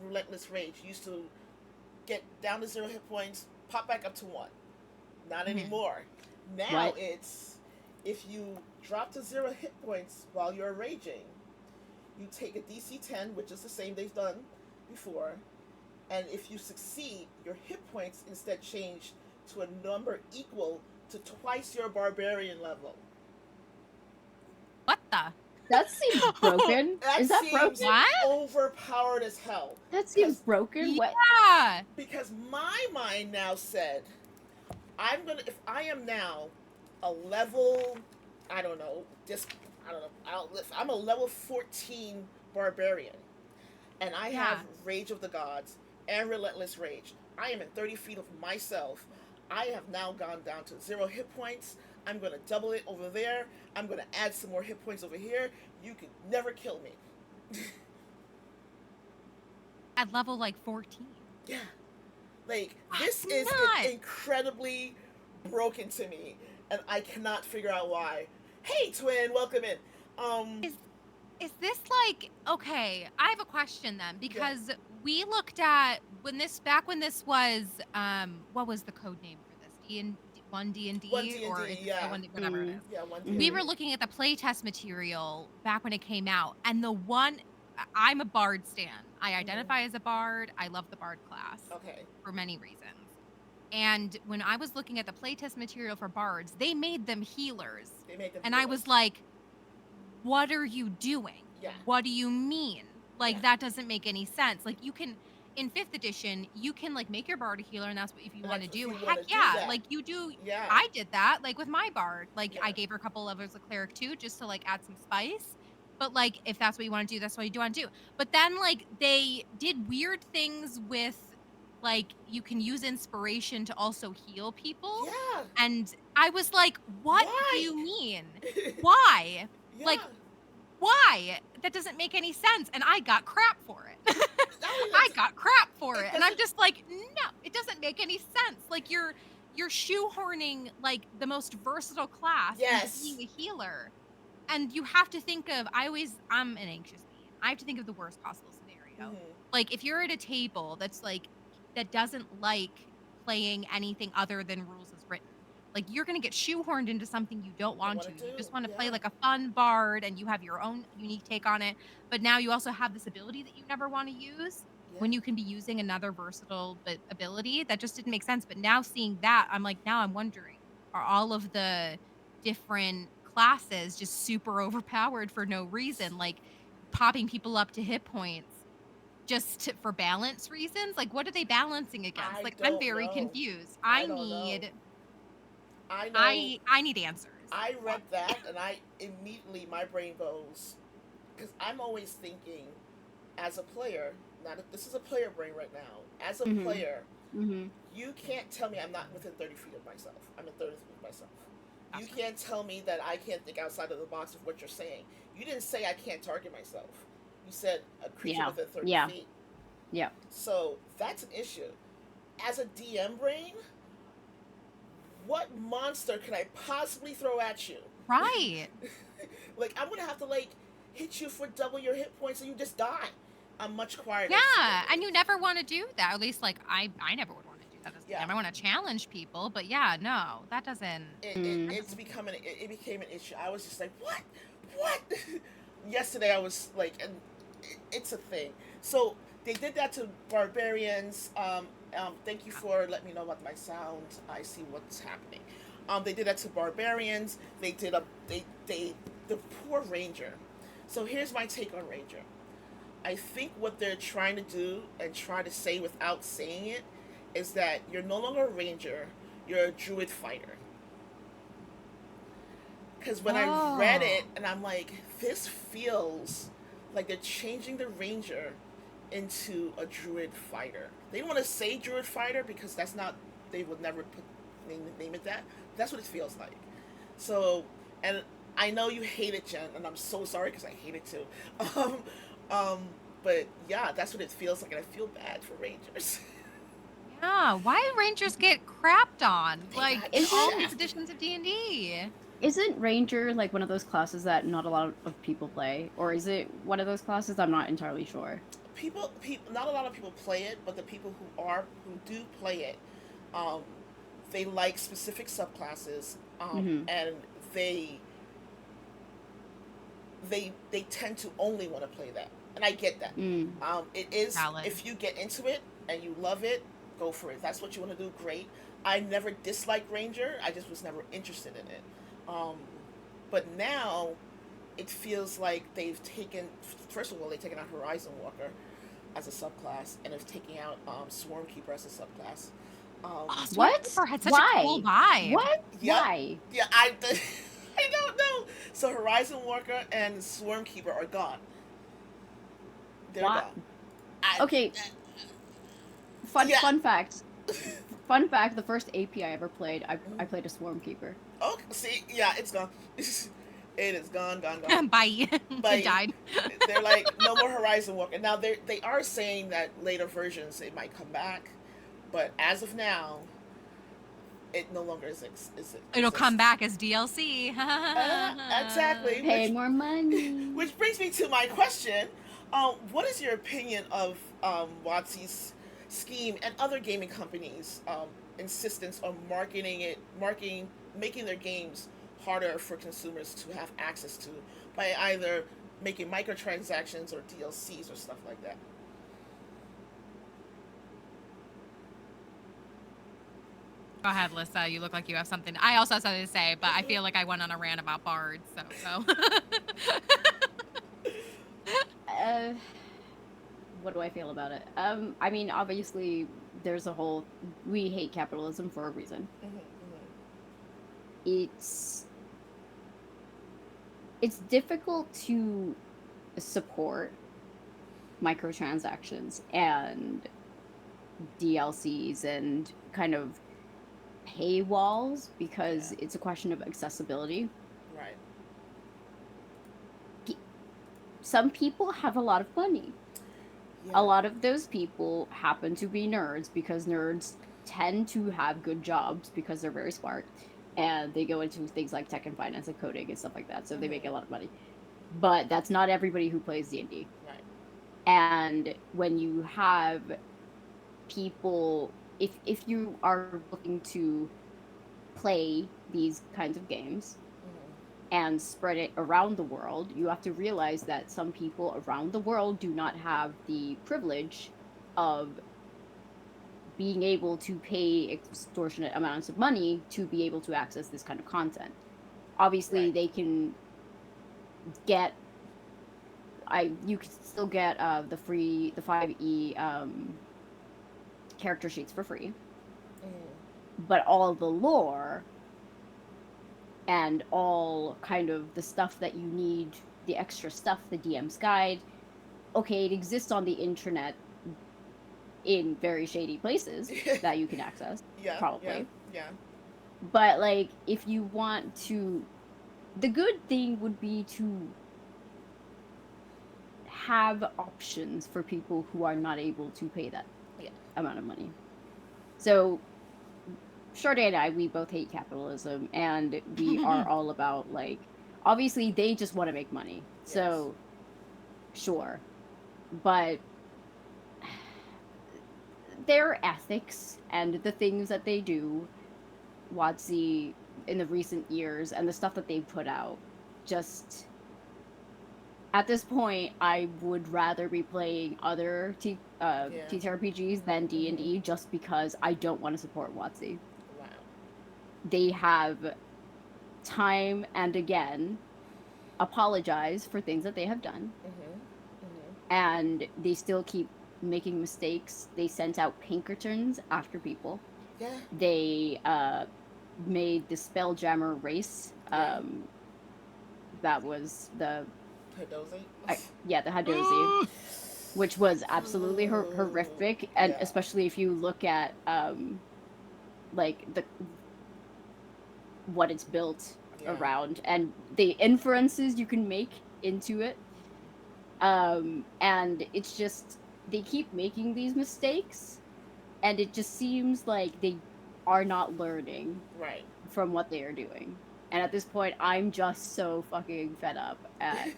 Relentless Rage, you used to get down to 0 hit points, pop back up to 1. Not anymore. Now What? it's if you drop to 0 hit points while you're raging, you take a DC 10, which is the same they've done before, and if you succeed, your hit points instead change to a number equal to twice your barbarian level. What the? That seems broken. That Is that seems broken? What? overpowered as hell. That seems broken. What? Yeah. Because my mind now said, if I am now a level, I don't know, I'm a level 14 barbarian, and I have Rage of the Gods and Relentless Rage. I am in 30 feet of myself. I have now gone down to 0 hit points. I'm going to double it over there. I'm going to add some more hit points over here. You can never kill me. At level like 14. Yeah. Like, this is incredibly broken to me, and I cannot figure out why. Hey, twin, welcome in. Is this like, okay, I have a question then, because we looked at when this was what was the code name for this? D&D One D&D, or is yeah. whatever it is. Yeah, 1D. We were looking at the playtest material back when it came out, and I'm a bard stan. I identify as a bard. I love the bard class. Okay. For many reasons. And when I was looking at the playtest material for bards, they made them healers. I was like, what are you doing? Yeah. What do you mean? Like, that doesn't make any sense. Like, you can, in 5th edition, you can, like, make your bard a healer, and that's what if you want to do. Heck yeah. Like, you do. Yeah. I did that, like, with my bard. Like, I gave her a couple levels of cleric, too, just to, like, add some spice. But, like, if that's what you want to do, that's what you want to do. But then, like, they did weird things with, like, you can use inspiration to also heal people. Yeah. And I was like, what do you mean? Why? Yeah. Like, why? That doesn't make any sense. And I got crap for it. I got crap for it. And I'm just like, no, it doesn't make any sense. Like, you're shoehorning, like, the most versatile class into being a healer. And you have to think of, I'm an anxious being. I have to think of the worst possible scenario. Like, if you're at a table that's like, that doesn't like playing anything other than rules as written, like, you're going to get shoehorned into something you don't want to. You just want to play like a fun bard, and you have your own unique take on it. But now you also have this ability that you never want to use when you can be using another versatile ability. That just didn't make sense. But now seeing that, I'm like, now I'm wondering, are all of the different classes just super overpowered for no reason, like popping people up to hit points for balance reasons? Like, what are they balancing against? I Like, I'm don't very know. confused. I don't know. I know. I need answers. I read that and I immediately my brain goes because I'm always thinking as a player. Now this is a player brain right now. As a Mm-hmm. player, Mm-hmm. you can't tell me I'm not within 30 feet of myself. I'm in 30 feet of myself. You That's right. can't tell me that I can't think outside of the box of what you're saying. You didn't say I can't target myself. You said a creature Yeah. within 30 Yeah. feet. Yeah. So that's an issue. As a DM brain, what monster can I possibly throw at you? Right. Like I'm gonna have to like hit you for double your hit points and you just die. I'm much quieter. Yeah, and you never want to do that. At least, like, I never would want to do that as a Yeah, DM. I want to challenge people, but yeah, no, that doesn't. Mm. That it's doesn't. becoming it became an issue. I was just like, what? Yesterday I was like, and it's a thing. So they did that to barbarians. Thank you for letting me know about my sound. I see what's happening. They did that to barbarians. They did they the poor ranger. So here's my take on ranger. I think what they're trying to do and try to say without saying it is that you're no longer a ranger, you're a druid fighter. Because when I read Oh, it and I'm like, this feels like they're changing the ranger into a druid fighter. They don't want to say druid fighter because that's not, they would never name it that. That's what it feels like. So, and I know you hate it, Jen, and I'm so sorry because I hate it too. Um, um, but yeah, that's what it feels like, and I feel bad for rangers. yeah. Why do Rangers get crapped on? They Like got in all Isn't these shafted. editions of D&D. isn't Ranger like one of those classes that not a lot of people play, or is it one of those classes? I'm not entirely sure. Not a lot of people play it, but the people who do play it, um, they like specific subclasses, Mm-hmm. and they they tend to only want to play that, and I get that. Mm. It is Valid. if you get into it and you love it, go for it. That's what you want to do. Great. I never disliked Ranger. I just was never interested in it. Um, but now it feels like they've taken. First of all, they've taken out Horizon Walker as a subclass, and have taken out Swarm Keeper as a subclass. Um, Oh, What? Swarmkeeper had such a cool Why? vibe. What? yep. Why? Yeah, I I don't know. So Horizon Walker and Swarm Keeper are gone. They're Why? gone. I Okay. Fun yeah. fun fact. Fun fact. The first AP I ever played, I played a Swarm Keeper. Oh, see, yeah, it's gone. It is gone, gone, gone. Bye. It But died. they're like no more Horizon Walker. Now they are saying that later versions it might come back, but as of now, it no longer It'll come exists. back as DLC. Exactly. Pay more money. Which brings me to my question. What is your opinion of WotC's scheme and other gaming companies' insistence on making their games harder for consumers to have access to by either making microtransactions or DLCs or stuff like that? Go ahead, Lissa. You look like you have something. I also have something to say, but I feel like I went on a rant about bards. So. Uh, what do I feel about it? I mean, obviously, there's a whole. We hate capitalism for a reason. Mm-hmm, It's difficult to support microtransactions and DLCs and kind of paywalls because yeah. it's a question of accessibility. Right. Some people have a lot of money. Yeah. A lot of those people happen to be nerds because nerds tend to have good jobs because they're very smart and they go into things like tech and finance and coding and stuff like that, so they make a lot of money. But that's not everybody who plays D&D. Right. And when you have people, if you are looking to play these kinds of games and spread it around the world, you have to realize that some people around the world do not have the privilege of being able to pay extortionate amounts of money to be able to access this kind of content. Obviously, Right. they can get you can still get the 5e character sheets for free. But all the lore and all kind of the stuff that you need, the extra stuff, the DM's guide, okay, it exists on the internet in very shady places that you can access. Yeah, probably. Yeah. But like, if you want to, the good thing would be to have options for people who are not able to pay that amount of money. So Sade and I, we both hate capitalism, and we are all about, like, obviously they just want to make money. Yes. So sure. But their ethics and the things that they do, WotC in the recent years, and the stuff that they've put out, just at this point, I would rather be playing other TTRPGs than D&D, just because I don't want to support WotC. Wow. They have time and again apologized for things that they have done, and they still keep making mistakes. They sent out Pinkertons after people. Yeah. They made the Spelljammer race. That was the Hadozi? The Hadozi, which was absolutely horrific, and especially if you look at like what it's built around and the inferences you can make into it, and it's just they keep making these mistakes, and it just seems like they are not learning from what they are doing. And at this point, I'm just so fucking fed up at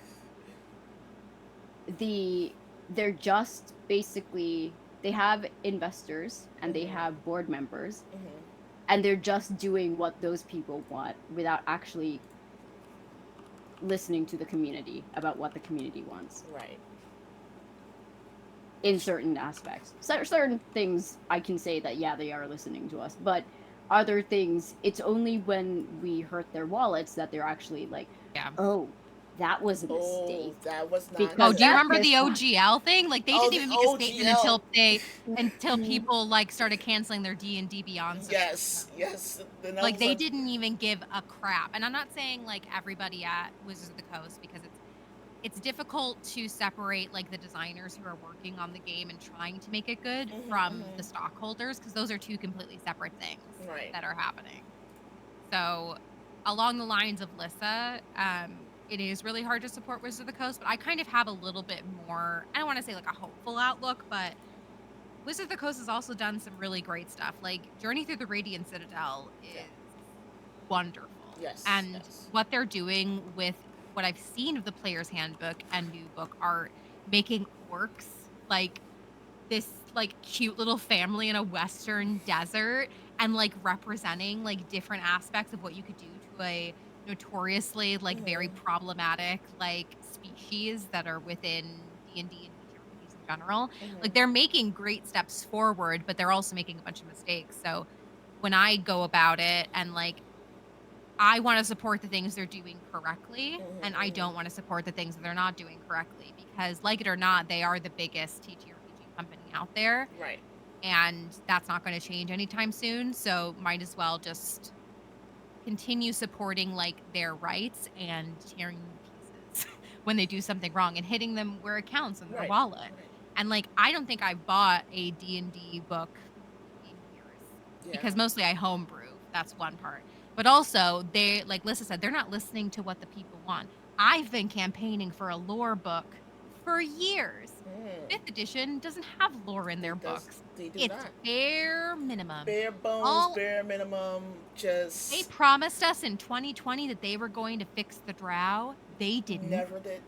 they're just basically, they have investors and they have board members, and they're just doing what those people want without actually listening to the community about what the community wants. Right. In certain aspects. Certain things I can say that, yeah, they are listening to us, but other things, it's only when we hurt their wallets that they're actually like, oh, that was a mistake. That was not. Oh, do you remember the OGL thing? Like, they didn't even make a statement until people like started canceling their D&D Beyond. Yes. Like, they didn't even give a crap. And I'm not saying like everybody at Wizards of the Coast, because it's difficult to separate like the designers who are working on the game and trying to make it good from the stockholders, because those are two completely separate things that are happening. So along the lines of Lissa, it is really hard to support Wizards of the Coast, but I kind of have a little bit more, I don't want to say like a hopeful outlook, but Wizards of the Coast has also done some really great stuff. Like Journey Through the Radiant Citadel is wonderful. Yes. And what they're doing with what I've seen of the player's handbook and new book art, making orcs like this like cute little family in a western desert, and like representing like different aspects of what you could do to a notoriously like very problematic like species that are within D&D and TTRPGs in general. Like, they're making great steps forward, but they're also making a bunch of mistakes. So when I go about it, and like, I want to support the things they're doing correctly, and I don't want to support the things that they're not doing correctly, because like it or not, they are the biggest TTRPG company out there. Right. And that's not going to change anytime soon. So might as well just continue supporting like their rights and tearing them to pieces when they do something wrong, and hitting them where it counts in their wallet. Right. And like, I don't think I've bought a D&D book in years, because mostly I homebrew. That's one part. But also, they, like Lissa said, they're not listening to what the people want. I've been campaigning for a lore book for years. 5th edition doesn't have lore in their books. It's bare minimum. Bare bones, bare minimum, just... They promised us in 2020 that they were going to fix the drow. They didn't. Never did.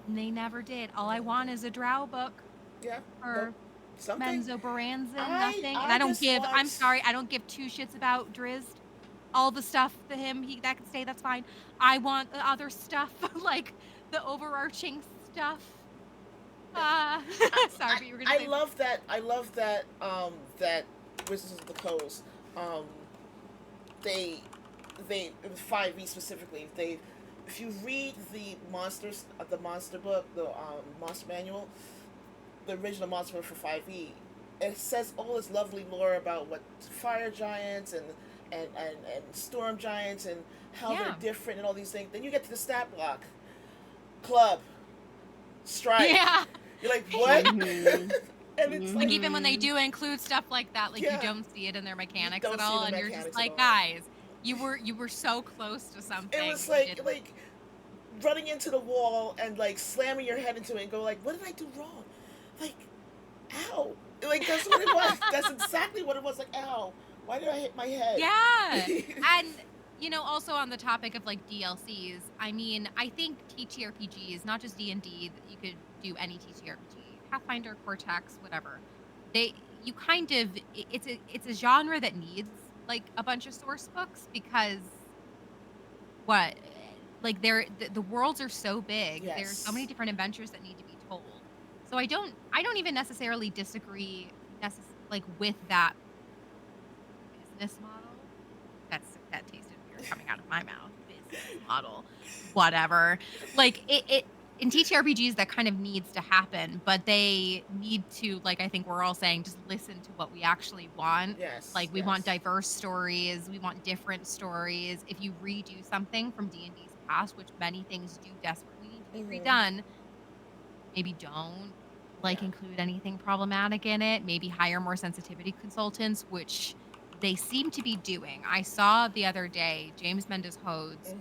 They never did. All I want is a drow book. Yeah. Or Menzo Baranzan, nothing. And I don't give, I'm sorry, I don't give two shits about Drizzt. All the stuff to him, that can stay, that's fine. I want the other stuff, like the overarching stuff. Sorry, but you were gonna say. I love that Wizards of the Coast, um, they 5e specifically, if you read the monster book, the monster manual, the original monster book for 5e, it says all this lovely lore about what fire giants and storm giants and how they're different and all these things. Then you get to the stat block, club, strike. Yeah. You're like, what? And it's like even when they do include stuff like that, like you don't see it in their mechanics at all, and you're just like, guys, you were so close to something. It was like running into the wall and like slamming your head into it and go like, what did I do wrong? Like, ow! Like that's what it was. That's exactly what it was. Like, ow! Why did I hit my head? Yeah, and also on the topic of like DLCs, I mean, I think TTRPGs, not just D&D, you could do any TTRPG, Pathfinder, Cortex, whatever. It's a genre that needs like a bunch of source books because the worlds are so big. Yes. There's so many different adventures that need to be told. So I don't even necessarily disagree with that business model. That tasted weird coming out of my mouth. Business model, whatever. Like it in TTRPGs that kind of needs to happen, but they need to, like I think we're all saying, just listen to what we actually want. Yes. Like we want diverse stories, we want different stories. If you redo something from D&D's past, which many things do desperately need to be redone, maybe don't include anything problematic in it. Maybe hire more sensitivity consultants, which they seem to be doing. I saw the other day James Mendez-Hodes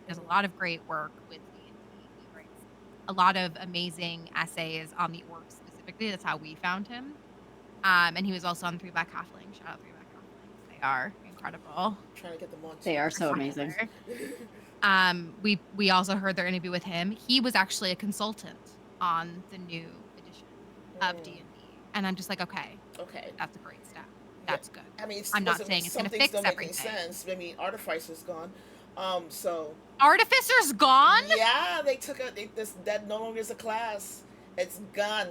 does a lot of great work with D&D. He writes a lot of amazing essays on the orcs specifically. That's how we found him. And he was also on Three Black Halflings. Shout out Three Black Halflings. They are incredible. I'm trying to get them on. They are so amazing. We also heard their interview with him. He was actually a consultant on the new edition of D&D. And I'm just like, okay, that's a great step. That's good. I mean, I'm not saying it's going to fix everything. Sense. I mean, Artificer's gone. So Artificer's gone? Yeah, they took that no longer is a class. It's gone.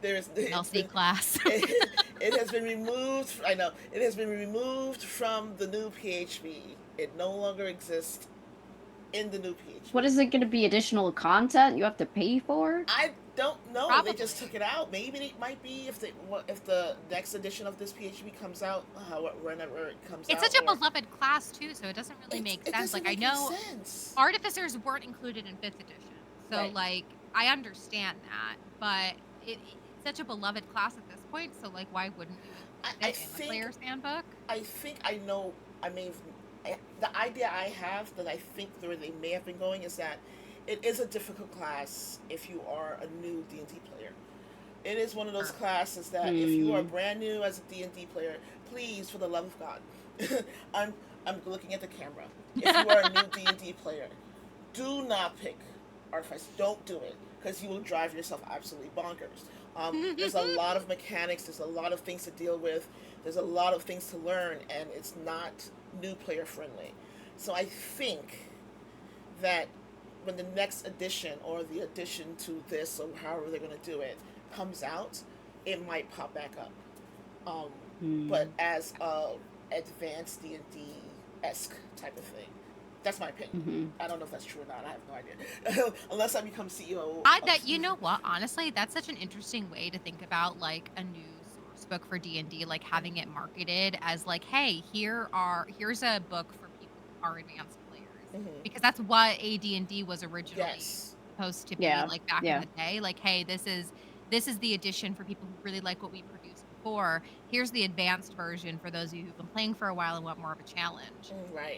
There's LC class. It has been removed. I know it has been removed from the new PHB. It no longer exists in the new PHB. What is it going to be? Additional content you have to pay for? I don't know. Probably. They just took it out. Maybe it might be if the next edition of this PHB comes out, whenever it comes out. It's such a beloved class too, so it doesn't really make sense. Like I know Artificers weren't included in 5th edition, so I understand that, but it's such a beloved class at this point. So why wouldn't you put it in the player's handbook? I think I know. The idea I have that I think where they may have been going is that it is a difficult class if you are a new D&D player. It is one of those classes that if you are brand new as a D&D player, please, for the love of God, I'm looking at the camera. If you are a new D&D player, do not pick Artifice. Don't do it, because you will drive yourself absolutely bonkers. There's a lot of mechanics. There's a lot of things to deal with. There's a lot of things to learn, and it's not new player friendly. So I think that when the next edition or the addition to this or however they're going to do it comes out, it might pop back up. But as a advanced D&D-esque type of thing. That's my opinion. I don't know if that's true or not. I have no idea. Unless I become CEO. You know what? Honestly, that's such an interesting way to think about a new source book for D&D, having it marketed as hey, here's a book for people who are advanced players, because that's what AD&D was originally supposed to be back in the day. Hey, this is the edition for people who really like what we produced before. Here's the advanced version for those of you who've been playing for a while and want more of a challenge.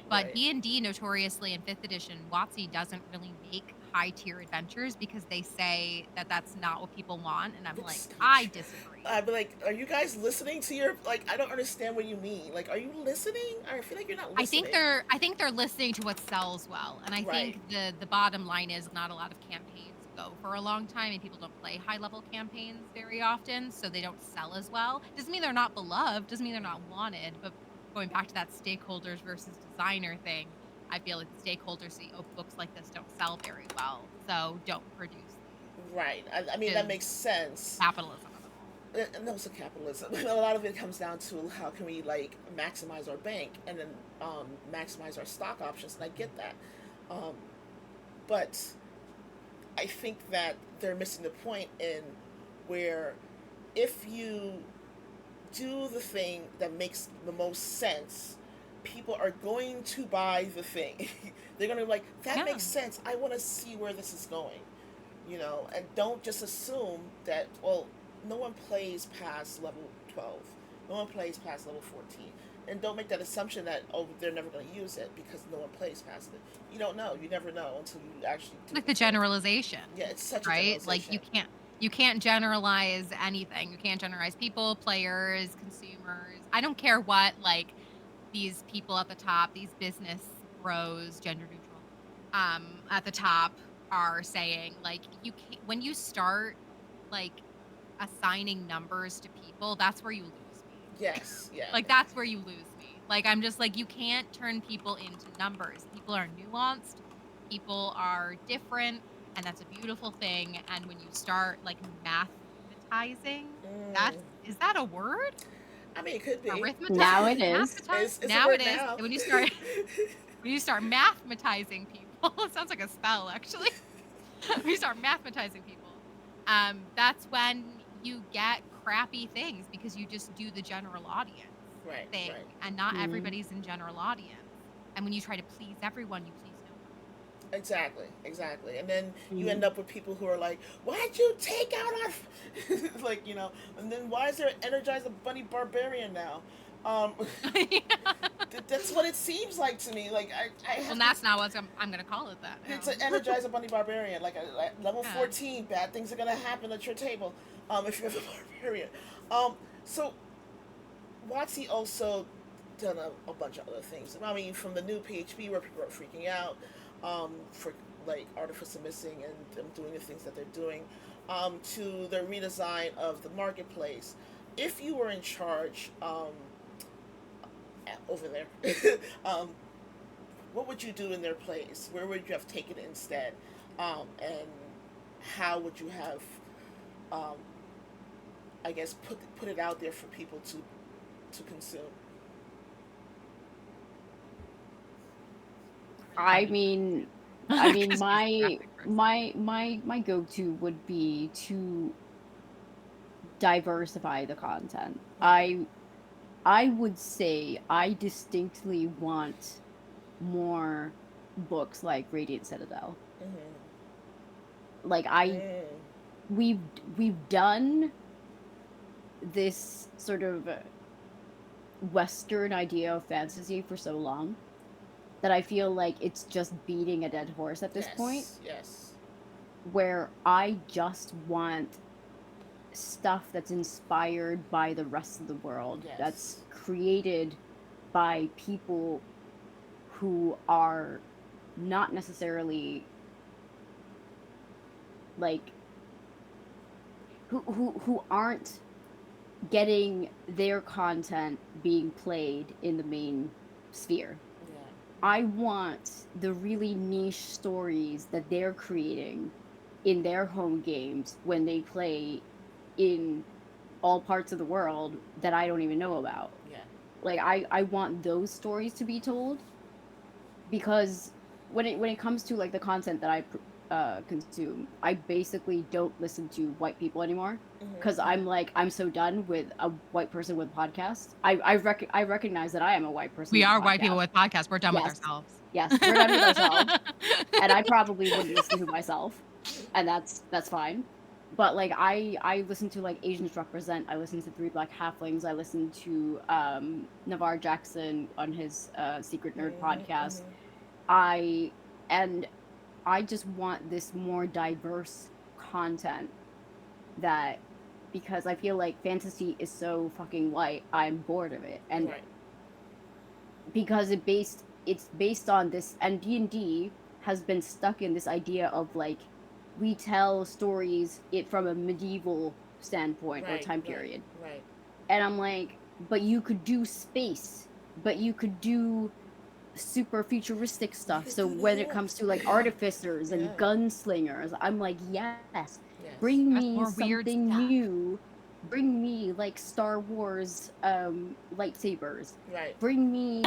But D&D notoriously in 5th edition, WotC doesn't really make high-tier adventures because they say that that's not what people want, and I'm I disagree. I'd be are you guys listening to your, I don't understand what you mean. Are you listening? I feel like you're not listening. I think they're listening to what sells well, and I think the bottom line is not a lot of campaigns go for a long time, and people don't play high-level campaigns very often, so they don't sell as well. Doesn't mean they're not beloved, doesn't mean they're not wanted, but going back to that stakeholders versus designer thing, I feel like the stakeholders see, books like this don't sell very well, so don't produce these. Right. I mean, that makes sense. Capitalism. and also capitalism. A lot of it comes down to how can we like maximize our bank and then maximize our stock options, and I get that, um, but I think that they're missing the point in where if you do the thing that makes the most sense, people are going to buy the thing. They're going to be like, that makes sense. I want to see where this is going, and don't just assume that, well, no one plays past level 12. No one plays past level 14. And don't make that assumption that, oh, they're never going to use it because no one plays past it. You don't know. You never know until you actually do. Like the generalization. Yeah, it's such a generalization. Right? Like you can't generalize anything. You can't generalize people, players, consumers. I don't care what like these people at the top, these business bros, gender neutral, at the top are saying. Like you can't, when you start like assigning numbers to people, that's where you lose me. Yes, yeah. Like that's where you lose me. Like I'm just like, you can't turn people into numbers. People are nuanced, people are different, and that's a beautiful thing. And when you start like mathematizing, is that a word? I mean, it could be. Now it is. Now it is. Now. When you start mathematizing people, it sounds like a spell actually. When you start mathematizing people, that's when you get crappy things because you just do the general audience thing, and not everybody's in general audience. And when you try to please everyone, you please no one. Exactly. And then you end up with people who are like, why'd you take out our like, and then why is there an Energizer Bunny Barbarian now? That's what it seems like to me. Like well, that's not what I'm gonna call it. That it's an Energizer Bunny Barbarian, like a level 14. Bad things are gonna happen at your table, if you have a barbarian. So WotC also done a bunch of other things. I mean, from the new PHP where people are freaking out, for like Artificer missing and them doing the things that they're doing, to the redesign of the marketplace. If you were in charge, over there, what would you do in their place? Where would you have taken it instead? And how would you have, I guess, put it out there for people to consume? I mean, my go-to would be to diversify the content. I would say I distinctly want more books like Radiant Citadel. Like we've done this sort of Western idea of fantasy for so long that I feel like it's just beating a dead horse at this point. Yes. Where I just want stuff that's inspired by the rest of the world, that's created by people who are not necessarily like who aren't getting their content being played in the main sphere. I want the really niche stories that they're creating in their home games when they play in all parts of the world that I don't even know about. Like I want those stories to be told, because when it comes to like the content that I consume, I basically don't listen to white people anymore, because I'm so done with a white person with podcasts. I recognize that I am a white person. We are white people with podcasts. We're done with ourselves. Yes, we're done with ourselves, and I probably wouldn't listen to myself, and that's fine. But like I listen to like Asians Represent. I listen to Three Black Halflings. I listen to Navarre Jackson on his Secret Nerd podcast. I just want this more diverse content, that because I feel like fantasy is so fucking white, I'm bored of it, and because it's based on this, and D&D has been stuck in this idea of like, we tell stories from a medieval standpoint or time period. And I'm like, but you could do space, but you could do super futuristic stuff. So when it comes to like artificers and gunslingers, I'm like, yes, bring me something new bring me like Star Wars lightsabers. Right. Bring me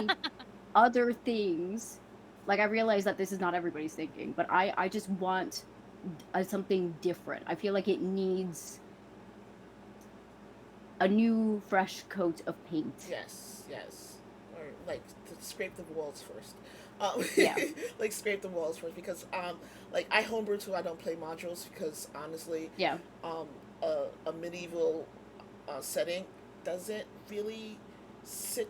other things. Like I realize that this is not everybody's thinking, but I just want something different. I feel like it needs a new fresh coat of paint. Yes, yes. Or like to scrape the walls first. Yeah. Like scrape the walls first because like I homebrew too. I don't play modules because honestly, Yeah. um a medieval setting doesn't really sit.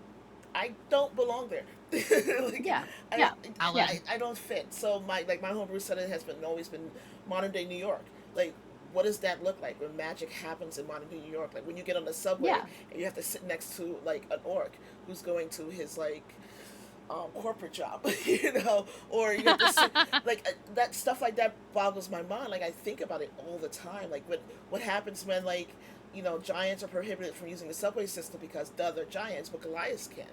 I don't belong there. Like, Yeah. I, Yeah. I, I don't fit. So my homebrew setting has been always been modern day New York. Like what does that look like when magic happens in modern day New York? Like when you get on the subway Yeah. and you have to sit next to like an orc who's going to his like corporate job, you know, or you have to sit like that stuff like that boggles my mind. Like I think about it all the time. Like what happens when like you know giants are prohibited from using the subway system because the other giants, but Goliaths can,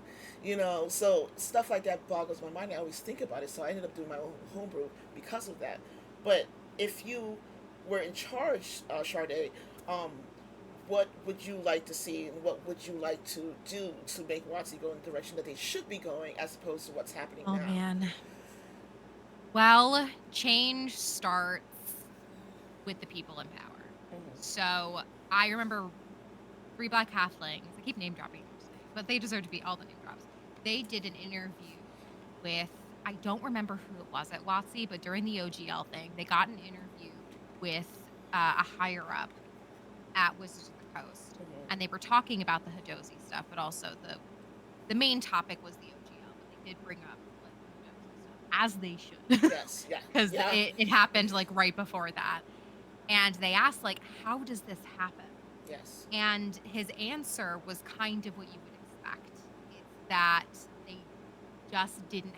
you know. So stuff like that boggles my mind. I always think about it. So I ended up doing my own homebrew because of that. But if you were in charge, Sade, um, what would you like to see and what would you like to do to make WotC go in the direction that they should be going as opposed to what's happening Oh now? man. Well, change starts with the people in power. Mm-hmm. So I remember three black halflings. I keep name dropping them today, but they deserve to be all the name drops. They did an interview with, I don't remember who it was at WotC, but during the OGL thing, they got an interview with a higher up at Wizards of the Coast, Mm-hmm. and they were talking about the Hadozi stuff, but also the main topic was the OGL, but they did bring up like the Hadozi stuff, as they should. Yes, yeah, Because yeah. it happened like right before that. And they asked, like, how does this happen? Yes. And his answer was kind of what you would expect. It's that they just didn't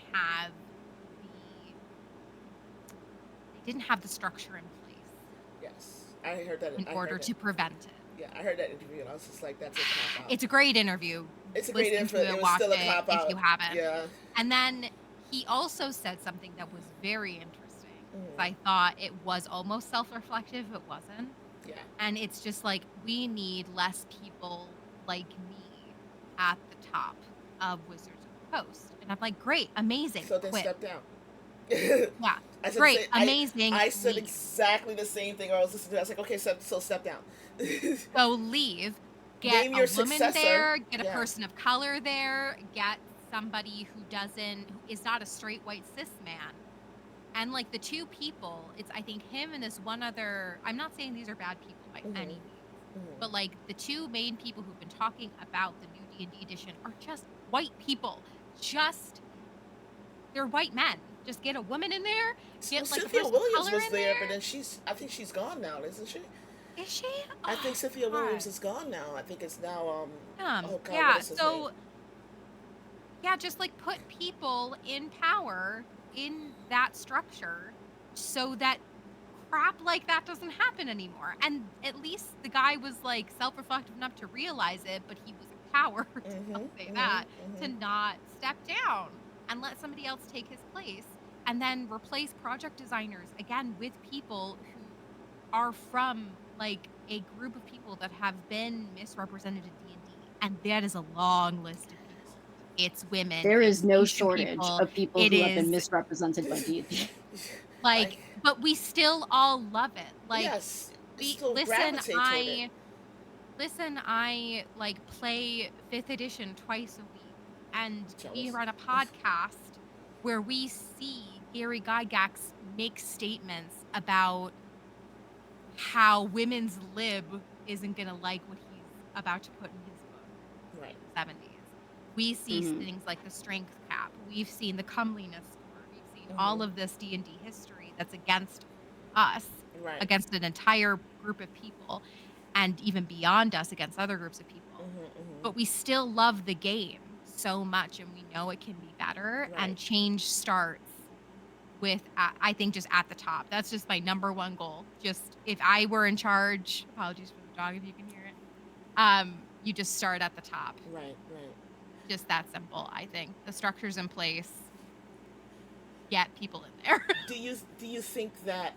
have the structure in place Yes. I heard that. in I order heard to it. prevent it. Yeah, I heard that interview and I was just like, that's a cop out. It's a great interview. It's a great Listen info. to It it, was watch still a it cop if you out. haven't. Yeah. And then he also said something that was very interesting. Mm-hmm. I thought it was almost self-reflective, it wasn't. Yeah. And it's just like, we need less people like me at the top of Wizards of the Coast. And I'm like, great, amazing. So then quit. step down. Yeah. I said Great, amazing. I said leave. exactly the same thing. I was listening to it. I was like, okay, so step down. So leave. Get Name a your woman successor. there, get a Yeah. person of color there, get somebody who is not a straight white cis man. And like the two people, it's I think him and this one other, I'm not saying these are bad people by Mhm. any means, Mhm. but like the two main people who've been talking about the new D&D edition are just white people. They're white men. Just get a woman in there, Well, get like a Cynthia person of Williams color was in there, there. but then I think she's gone now, isn't she? Is she? I think Oh, Cynthia God. Williams is gone now. I think it's now oh God, what Yeah, is his so name? yeah, just like put people in power in that structure so that crap like that doesn't happen anymore. And at least the guy was like self-reflective enough to realize it, but he was a coward, I'll say that, to not step down and let somebody else take his place. And then replace project designers again with people who are from like a group of people that have been misrepresented in D&D. And that is a long list of people. It's women. There it's is no Asian shortage people. of people It who have been is misrepresented by D&D. like, but we still all love it. Like, yes, we still gravitate toward it. I like play 5th edition twice a week, and we Jealous. run a podcast where we see Gary Gygax make statements about how women's lib isn't gonna like what he's about to put in his book Right. in the 70s. We see Mhm. things like the strength cap. We've seen the comeliness score. We've seen all of this D&D history that's against us, Right. against an entire group of people, and even beyond us against other groups of people. But we still love the game so much, and we know it can be better. Right. And change starts with, I think, just at the top. That's just my number one goal. Just if I were in charge, apologies for the dog if you can hear it. You just start at the top. Right. Right. Just that simple. I think the structure's in place. Get people in there. Do you think that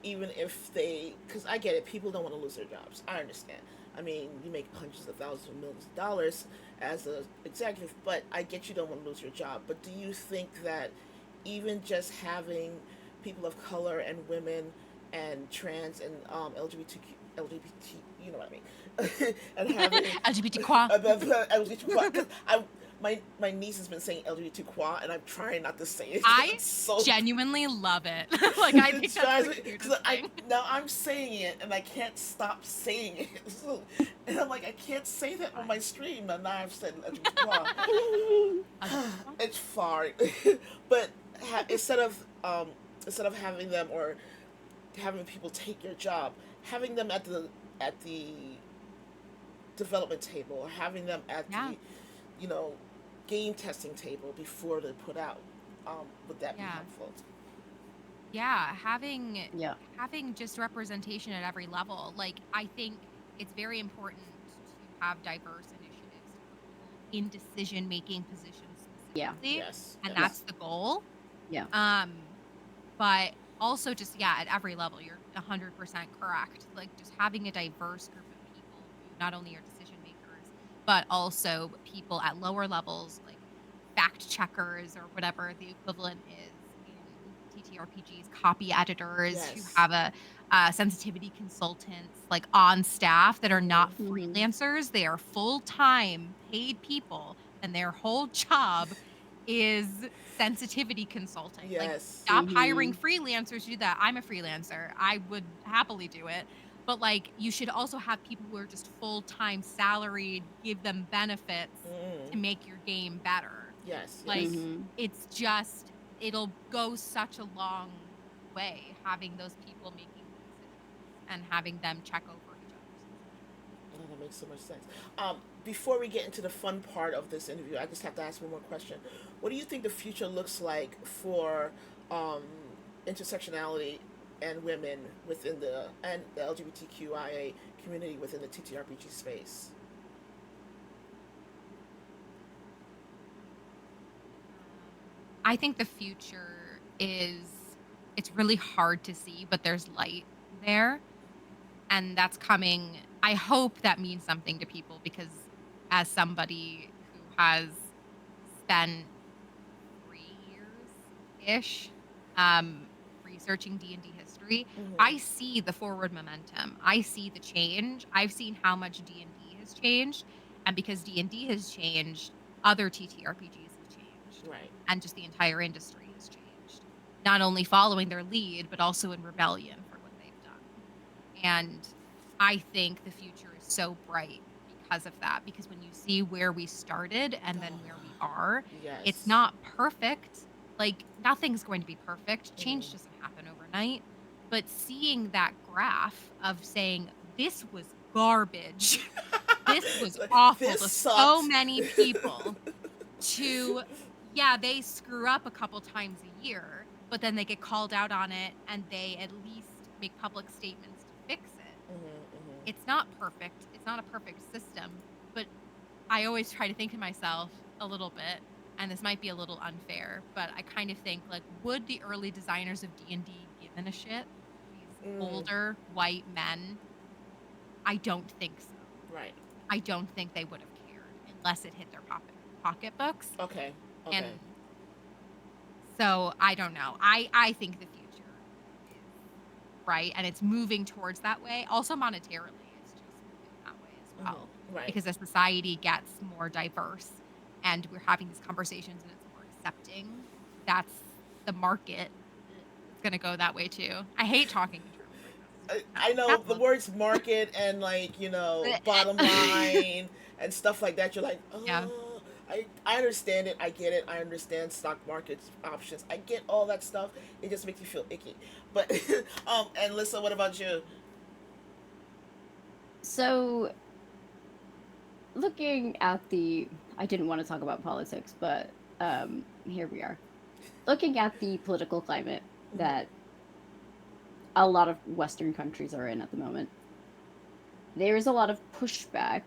even if they, because I get it, people don't want to lose their jobs. I understand, I mean, you make hundreds of thousands of millions of dollars as an executive, but I get you don't want to lose your job. But do you think that even just having people of color and women and trans and LGBT, you know what I mean, and having LGBT qua. LGBT, my niece has been saying LGBT and I'm trying not to say it. I It's so genuinely love it. Like I think that's the cutest thing. now I'm saying it and I can't stop saying it. So, and I'm like, I can't say that on my stream. And now I've said LGBT. It's far, but instead of having them or having people take your job, having them at the development table or having them at the you know game testing table before they're put out, would that be helpful? Yeah, having just representation at every level. Like I think it's very important to have diverse initiatives in decision making positions specifically. Yes. And that's the goal. Yeah. But also just at every level, you're 100% correct. Like just having a diverse group of people who not only are decision makers, but also people at lower levels, like fact checkers or whatever the equivalent is in TTRPGs, copy editors who have a sensitivity consultants like on staff that are not freelancers. They are full-time paid people, and their whole job is sensitivity consulting. Yes. Like, stop hiring freelancers to do that. I'm a freelancer. I would happily do it. But like, you should also have people who are just full-time salaried, give them benefits to make your game better. Yes. Like, it's just, it'll go such a long way having those people making decisions and having them check over each other's. Oh, that makes so much sense. Before we get into the fun part of this interview, I just have to ask one more question. What do you think the future looks like for intersectionality and women within the LGBTQIA community within the TTRPG space? I think the future it's really hard to see, but there's light there. And that's coming. I hope that means something to people because as somebody who has spent 3 years-ish researching D&D history, I see the forward momentum. I see the change. I've seen how much D&D has changed. And because D&D has changed, other TTRPGs have changed. Right. And just the entire industry has changed. Not only following their lead, but also in rebellion for what they've done. And I think the future is so bright because of that. Because when you see where we started and then where we are, it's not perfect. Like, nothing's going to be perfect. Change doesn't happen overnight. But seeing that graph of saying, this was garbage, this was awful to so many people, to, they screw up a couple times a year, but then they get called out on it and they at least make public statements to fix it. It's not perfect. It's not a perfect system. But I always try to think to myself a little bit, and this might be a little unfair, but I kind of think, like, would the early designers of D&D given a shit? These older white men? I don't think so. Right. I don't think they would have cared unless it hit their pocketbooks. Okay. And so I don't know. I think the future is bright, and it's moving towards that way. Also monetarily, it's just moving that way as well. Right. Because as society gets more diverse and we're having these conversations and it's more accepting, that's the market. It's going to go that way too. I hate talking in terms like this. I know the words market and, like, bottom line and stuff like that. You're like, I understand it. I get it. I understand stock markets options. I get all that stuff. It just makes you feel icky. But and Lisa, what about you? So, looking at I didn't want to talk about politics, but here we are. Looking at the political climate that a lot of Western countries are in at the moment, there is a lot of pushback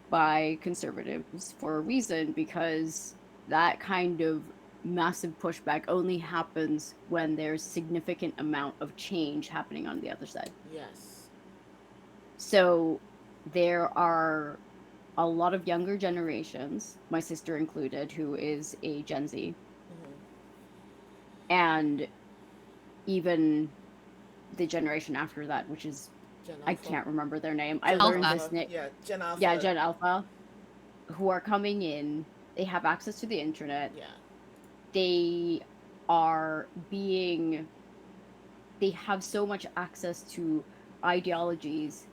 by conservatives for a reason, because that kind of massive pushback only happens when there's significant amount of change happening on the other side. Yes. So there are a lot of younger generations, my sister included, who is a Gen Z, and even the generation after that, which is Gen I Alpha. can't remember their name. I Gen learned Alpha. this name. Yeah, Gen Alpha. Yeah, Gen Alpha, who are coming in. They have access to the internet. Yeah. They are being. They have so much access to ideologies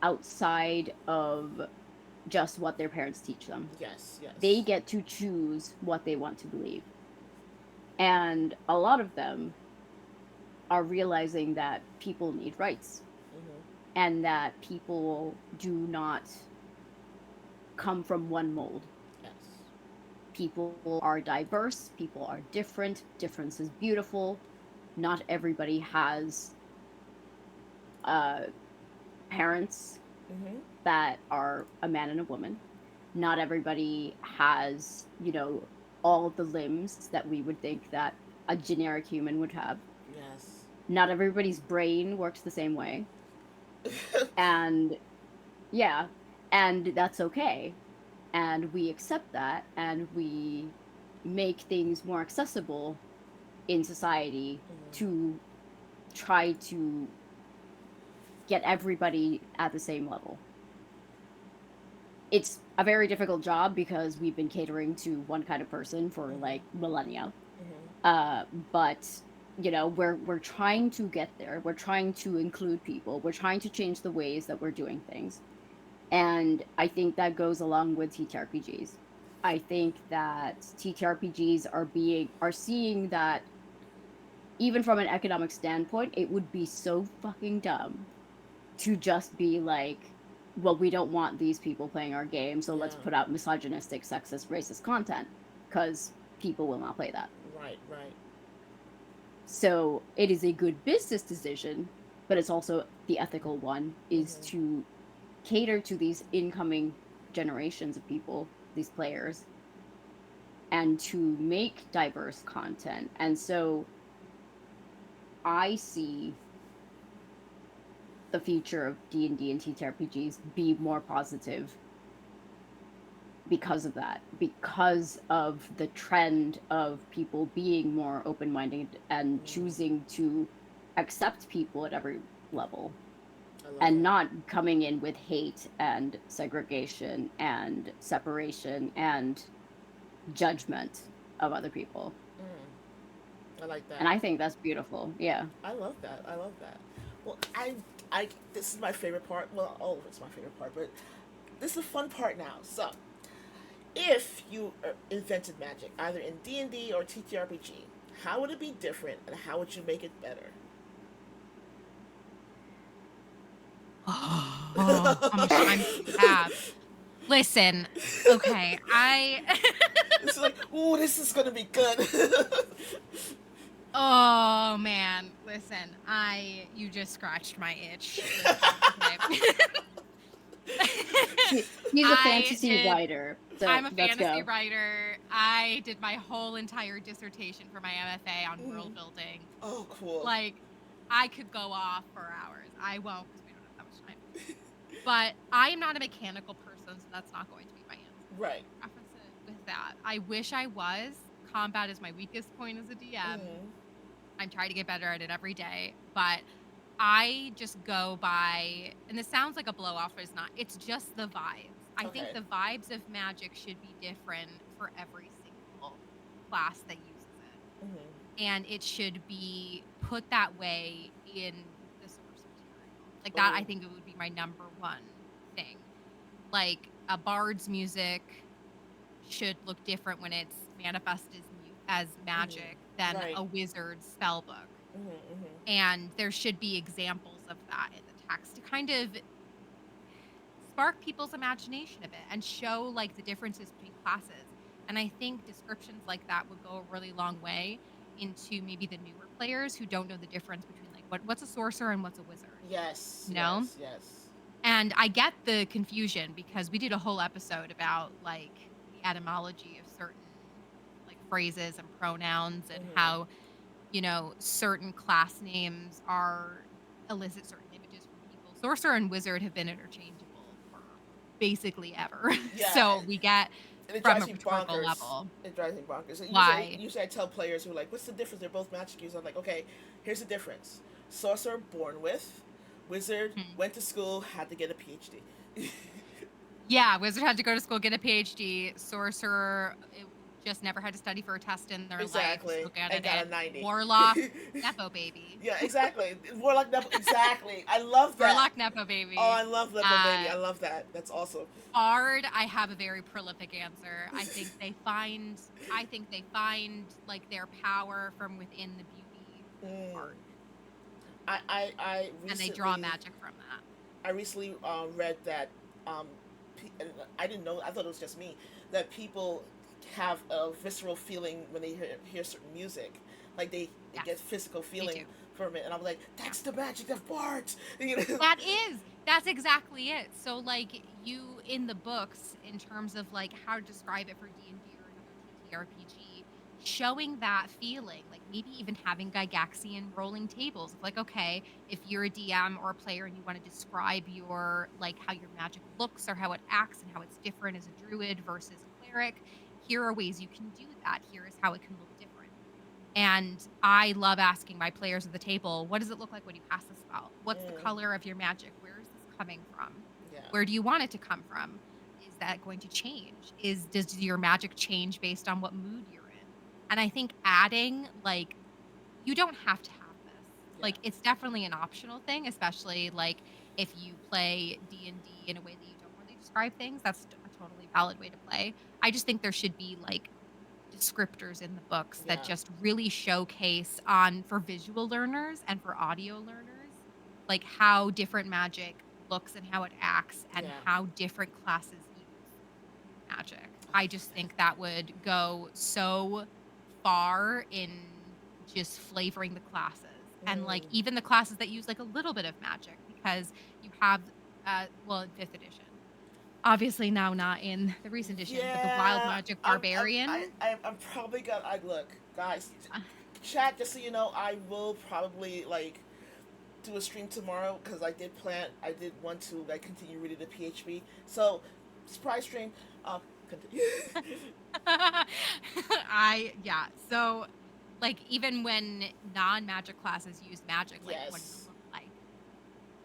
outside of just what their parents teach them. Yes, yes. They get to choose what they want to believe. And a lot of them are realizing that people need rights and that people do not come from one mold. Yes. People are diverse, people are different, difference is beautiful. Not everybody has parents that are a man and a woman. Not everybody has, all of the limbs that we would think that a generic human would have. Yes. Not everybody's brain works the same way. And yeah, and that's okay. And we accept that and we make things more accessible in society to try to get everybody at the same level. It's a very difficult job because we've been catering to one kind of person for like millennia. But we're trying to get there. We're trying to include people. We're trying to change the ways that we're doing things. And I think that goes along with TTRPGs. I think that TTRPGs are seeing that even from an economic standpoint, it would be so fucking dumb to just be like, well, we don't want these people playing our game, so let's put out misogynistic, sexist, racist content, because people will not play that. Right. So it is a good business decision, but it's also the ethical one, is to cater to these incoming generations of people, these players, and to make diverse content. And so I see the future of D&D and TTRPGs be more positive because of that, because of the trend of people being more open-minded and choosing to accept people at every level and not coming in with hate and segregation and separation and judgment of other people. I like that. And I think that's beautiful. Yeah. I love that. Well, this is my favorite part. Well, all of it's my favorite part, but this is the fun part now. So, if you invented magic, either in D&D or TTRPG, how would it be different, and how would you make it better? How much time do you have? Listen, okay, It's like, ooh, this is gonna be good. Oh man, listen, you just scratched my itch. He's a fantasy writer. So I'm a fantasy writer. I did my whole entire dissertation for my MFA on world building. Oh, cool. Like, I could go off for hours. I won't because we don't have that much time. But I am not a mechanical person, so that's not going to be my answer. Right. Preface it with that. I wish I was. Combat is my weakest point as a DM. I'm trying to get better at it every day, but I just go by, and this sounds like a blow off, but it's not. It's just the vibes. I think the vibes of magic should be different for every single class that uses it. And it should be put that way in the source material. Like that, I think it would be my number one thing. Like a bard's music should look different when it's manifested as magic than a wizard's spell book. And there should be examples of that in the text to kind of spark people's imagination a bit and show like the differences between classes. And I think descriptions like that would go a really long way into maybe the newer players who don't know the difference between like what's a sorcerer and what's a wizard. Yes. You know? Yes. And I get the confusion because we did a whole episode about like the etymology of certain like phrases and pronouns and how, certain class names elicit certain images from people. Sorcerer and wizard have been interchangeable basically ever. Yeah, So we get and it from drives a me rhetorical bonkers. level. It drives me bonkers. And Why? usually I tell players who are like, "What's the difference? They're both magic users." I'm like, "Okay, here's the difference. Sorcerer born with, wizard Hmm. went to school, had to get a PhD." Yeah, wizard had to go to school, get a PhD. Sorcerer just never had to study for a test in their life. Just Exactly, look at and got it. a 90. Warlock, nepo baby. Yeah, exactly. Warlock Nepo. Exactly. I love that. Warlock nepo Oh, baby. I love Nepo Baby. Uh, I love that. That's awesome. Bard, I have a very prolific answer. I think they find like their power from within the beauty of Mm. art, I and they draw recently magic from that. I recently read that um, and I didn't know. I thought it was just me that people have a visceral feeling when they hear certain music, like they Yes, get physical me too. feeling from it. And I'm like, Yeah. that's the magic of bards. You know? That's exactly it. So like you in the books in terms of like how to describe it for D&D or another TTRPG, showing that feeling, like maybe even having Gygaxian rolling tables of like, okay, if you're a DM or a player and you want to describe your like how your magic looks or how it acts and how it's different as a druid versus a cleric, here are ways you can do that. Here is how it can look different. And I love asking my players at the table, what does it look like when you cast the spell? What's the Mm, color of your magic? Where is this coming from? yeah. Where do you want it to come from? Is that going to change? Does your magic change based on what mood you're in? And I think adding like you don't have to have this. Yeah. Like it's definitely an optional thing, especially like if you play D&D in a way that you don't really describe things, that's a totally valid way to play. I just think there should be like descriptors in the books that Yeah. just really showcase on for visual learners and for audio learners like how different magic looks and how it acts and Yeah. how different classes use magic. I just think that would go so far in just flavoring the classes and like Mm, even the classes that use like a little bit of magic because you have well in 5th edition obviously now not in the recent edition but the wild yeah. magic barbarian. I'm probably gonna. I look, guys. Uh, Chat. Just so you know, I will probably like do a stream tomorrow because I did want to like continue reading the PHP. So surprise stream. Continue. yeah. So like even when non-magic classes use magic, like what does it Yes. look like?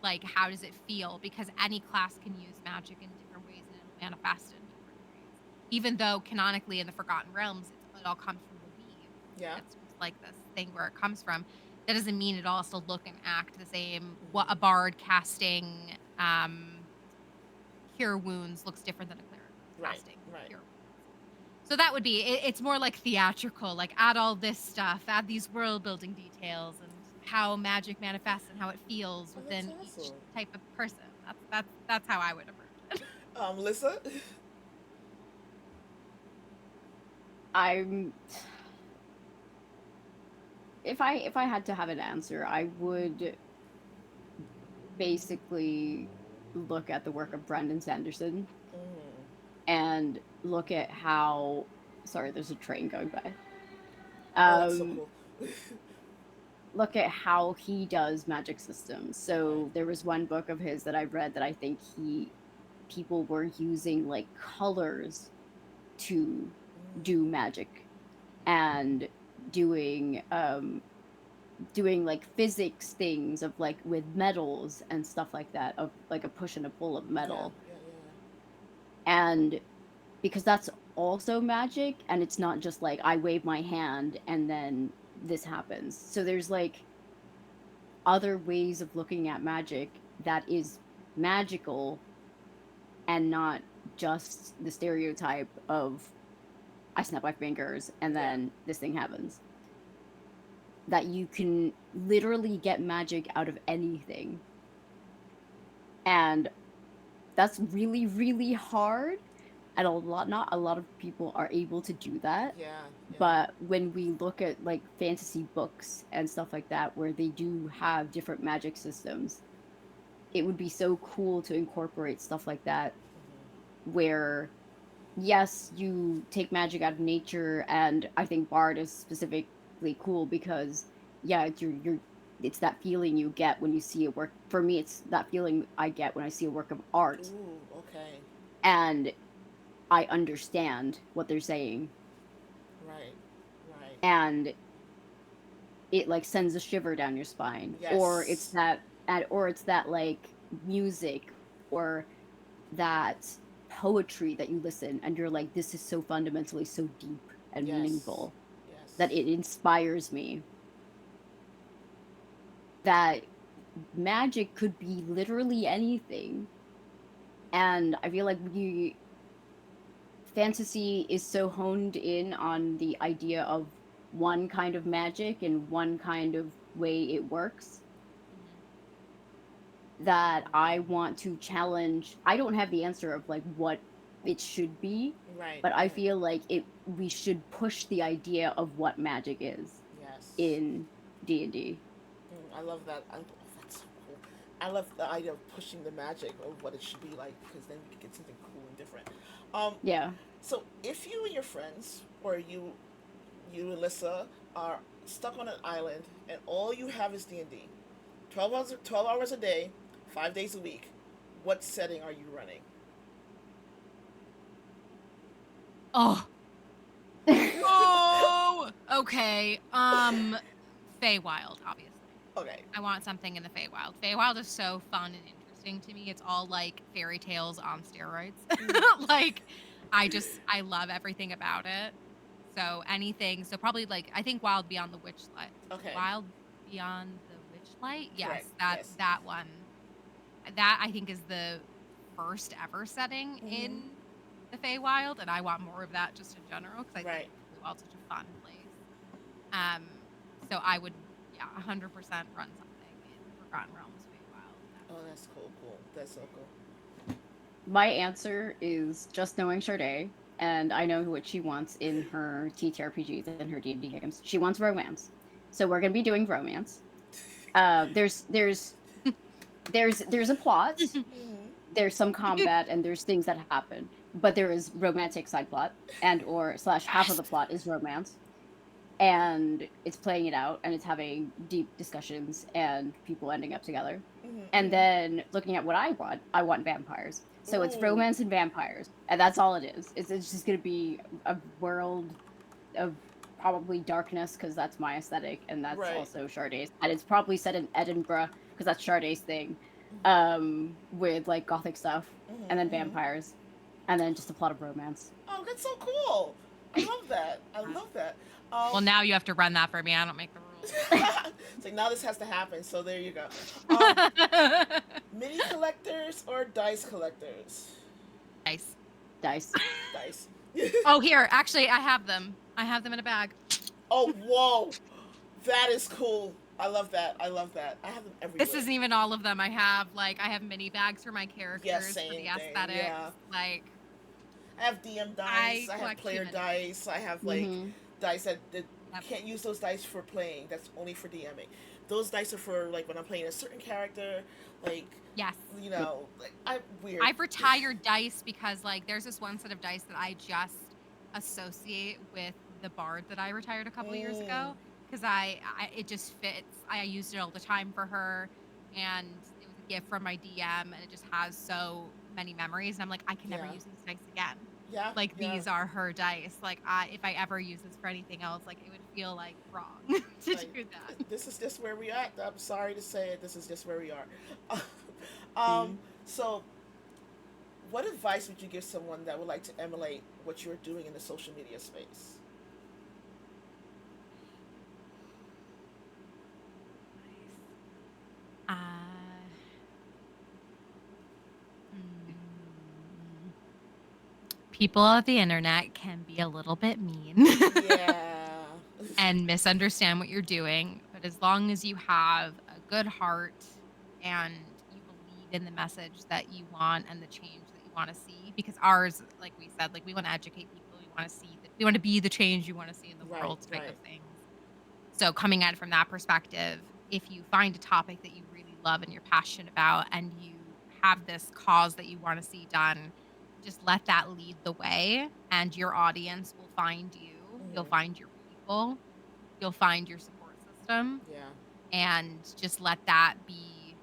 Like how does it feel? Because any class can use magic in different ways and it'll manifest in different ways. Even though canonically in the Forgotten Realms it all comes from the weave. Yeah. It's just like this thing where it comes from. That doesn't mean it all has to look and act the same. What a Mm-hmm. bard casting cure wounds looks different than a cleric Right. casting Right. cure wounds. So that would be it's more like theatrical, like add all this stuff, add these world building details and how magic manifests and how it feels Oh, that's within each awesome. type of person. That's how I would approach it. Melissa. I'm if I had to have an answer, I would basically look at the work of Brandon Sanderson Mm. and look at how sorry, there's a train going by. Oh, that's so cool. Look at how he does magic systems. So Right. there was one book of his that I read that I think people were using like colors to do magic and doing like physics things of like with metals and stuff like that of like a push and a pull of Yeah. metal. Yeah. And because that's also magic and it's not just like I wave my hand and then this happens. So there's like other ways of looking at magic that is magical and not just the stereotype of I snap my fingers and then this thing happens. That you can literally get magic out of anything. And that's really, really hard. And not a lot of people are able to do that. Yeah. Yeah. But when we look at like fantasy books and stuff like that, where they do have different magic systems, it would be so cool to incorporate stuff like that, where yes, you take magic out of nature, and I think Bard is specifically cool because yeah, it's that feeling you get when you see a work. For me, it's that feeling I get when I see a work of art. Ooh. Okay. and I understand what they're saying. Right. Right. And it like sends a shiver down your spine. Yes. Or it's that like music or that poetry that you listen and you're like, this is so fundamentally so deep and Yes. meaningful that Yes. it inspires me. That magic could be literally anything. And I feel like fantasy is so honed in on the idea of one kind of magic and one kind of way it works that I want to challenge. I don't have the answer of like what it should be, Right. but I Right. feel like we should push the idea of what magic is Yes. in D&D. I love that. That's so cool. I love the idea of pushing the magic of what it should be like, because then we can get something cool and different. Um, Yeah. so if you and your friends, or you and Lissa, are stuck on an island and all you have is D&D, 12 hours a day, 5 days a week, what setting are you running? Oh. Oh. Okay. Feywild, obviously. Okay. I want something in the Feywild. Feywild is so fun and interesting to me. It's all like fairy tales on steroids. Like, I love everything about it. So anything. So probably like I think Wild Beyond the Witchlight. Okay. Wild Beyond the Witchlight. Correct. Yes, that Yes. that one. That I think is the first ever setting Mm-hmm. in the Feywild, and I want more of that just in general because I think Right. the Feywild's such a fun place. Um, so I would, yeah, 100% run something in Forgotten Realms Feywild. Oh, that's cool. Cool. That's so cool. My answer is just knowing Sade, and I know what she wants in her TTRPGs and her D&D games. She wants romance, so we're gonna be doing romance. There's a plot, Mm-hmm. there's some combat, and there's things that happen, but there is romantic side plot and or slash half of the plot is romance, and it's playing it out and it's having deep discussions and people ending up together. And Mm-hmm. then looking at what I want vampires. So it's Ooh. romance and vampires, and that's all it is. It's just gonna be a world of probably darkness because that's my aesthetic, and that's Right. also Sade's. And it's probably set in Edinburgh because that's Sade's thing, with like gothic stuff, and then Mm-hmm. Mm-hmm. vampires, and then just a plot of romance. Oh, that's so cool. I love that. I love that. Well, now you have to run that for me. I don't make the rules. It's like now this has to happen. So there you go. Mini collectors or dice collectors? Nice. Dice. Dice. Oh, here, actually, I have them. I have them in a bag. Oh, whoa. That is cool. I love that. I love that. I have them everywhere. This isn't even all of them. I have mini bags for my characters Yeah, for same the thing, aesthetics. yeah. Like, I have DM dice. I have collect player human. dice. I have like dice that Yep. can't use those dice for playing. That's only for DMing. Those dice are for like when I'm playing a certain character. Like Yes. you know, like I'm weird. I've retired dice because like there's this one set of dice that I just associate with the bard that I retired a couple years ago because it just fits. I used it all the time for her, and it was a gift from my DM, and it just has so many memories. And I'm like, I can never Yeah. use these dice again. Yeah. Like yeah. these are her dice. Like if I ever use this for anything else, like it would feel like wrong to Like, do that. This is just where we are. I'm sorry to say it. This is just where we are. So, what advice would you give someone that would like to emulate what you're doing in the social media space? People of the internet can be a little bit mean. Yeah. And misunderstand what you're doing, but as long as you have a good heart and you believe in the message that you want and the change that you want to see, because ours, like we said, like we want to educate people, we want to see that we want to be the change you want to see in the Right, world type right. of things. So coming at it from that perspective, if you find a topic that you really love and you're passionate about and you have this cause that you want to see done, just let that lead the way and your audience will find you. You'll find your people. You'll find your support system. Yeah. And just let that be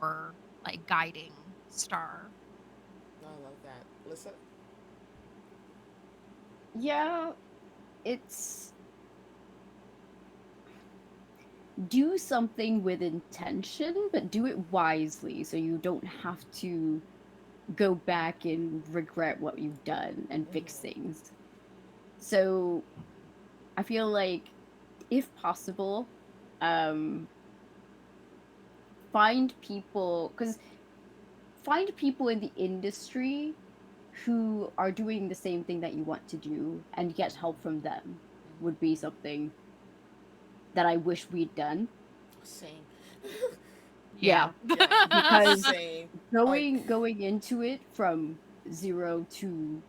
your like guiding star. I love that. Alyssa? Yeah, it's do something with intention, but do it wisely so you don't have to go back and regret what you've done and fix things. So I feel like if possible, um find people because find people in the industry who are doing the same thing that you want to do and get help from them would be something that I wish we'd done. Same. Yeah, Yeah. because Same. Like, going into it from zero to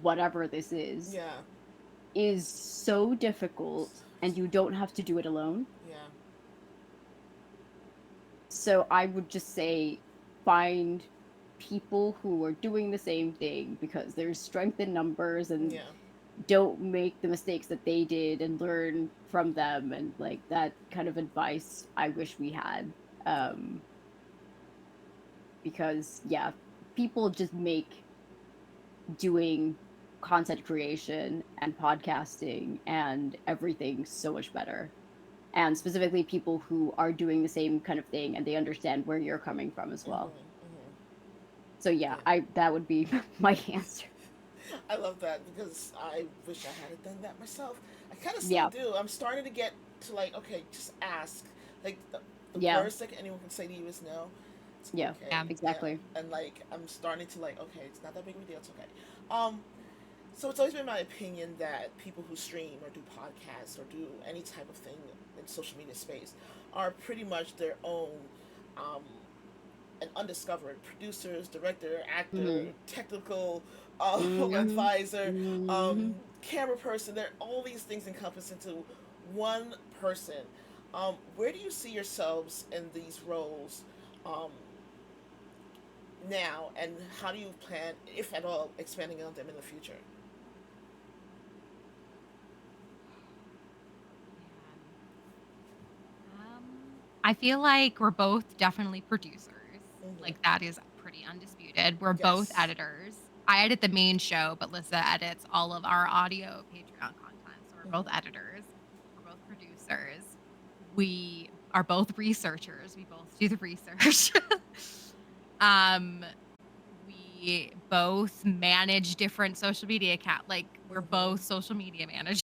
whatever this yeah. is so difficult and you don't have to do it alone. Yeah. So I would just say find people who are doing the same thing because there's strength in numbers and Yeah. don't make the mistakes that they did and learn from them and like that kind of advice I wish we had. Because yeah, people just make doing content creation and podcasting and everything so much better. And specifically people who are doing the same kind of thing and they understand where you're coming from as well. So yeah, Yeah. I that would be my answer. I love that because I wish I had done that myself. I kind of still Yeah. do. I'm starting to get to like, okay, just ask. Like the Yeah. worst that anyone can say to you is no. It's Yeah. okay. Yeah. Exactly. Yeah. And like I'm starting to like, okay, it's not that big of a deal. It's okay. So it's always been my opinion that people who stream or do podcasts or do any type of thing in social media space are pretty much their own um, and undiscovered producers, director, actor, Mm-hmm. technical Mm-hmm. advisor, Mm-hmm. camera person. There, all these things encompass into one person. Where do you see yourselves in these roles um, now, and how do you plan, if at all, expanding on them in the future? I feel like we're both definitely producers. Like Mm-hmm. that is pretty undisputed. We're both Yes. editors. I edit the main show, but Lissa edits all of our audio Patreon content. So we're both Mm-hmm. editors. We're both producers. We are both researchers. We both do the research. um we both manage different social media accounts. Like we're Mm-hmm. both social media managers.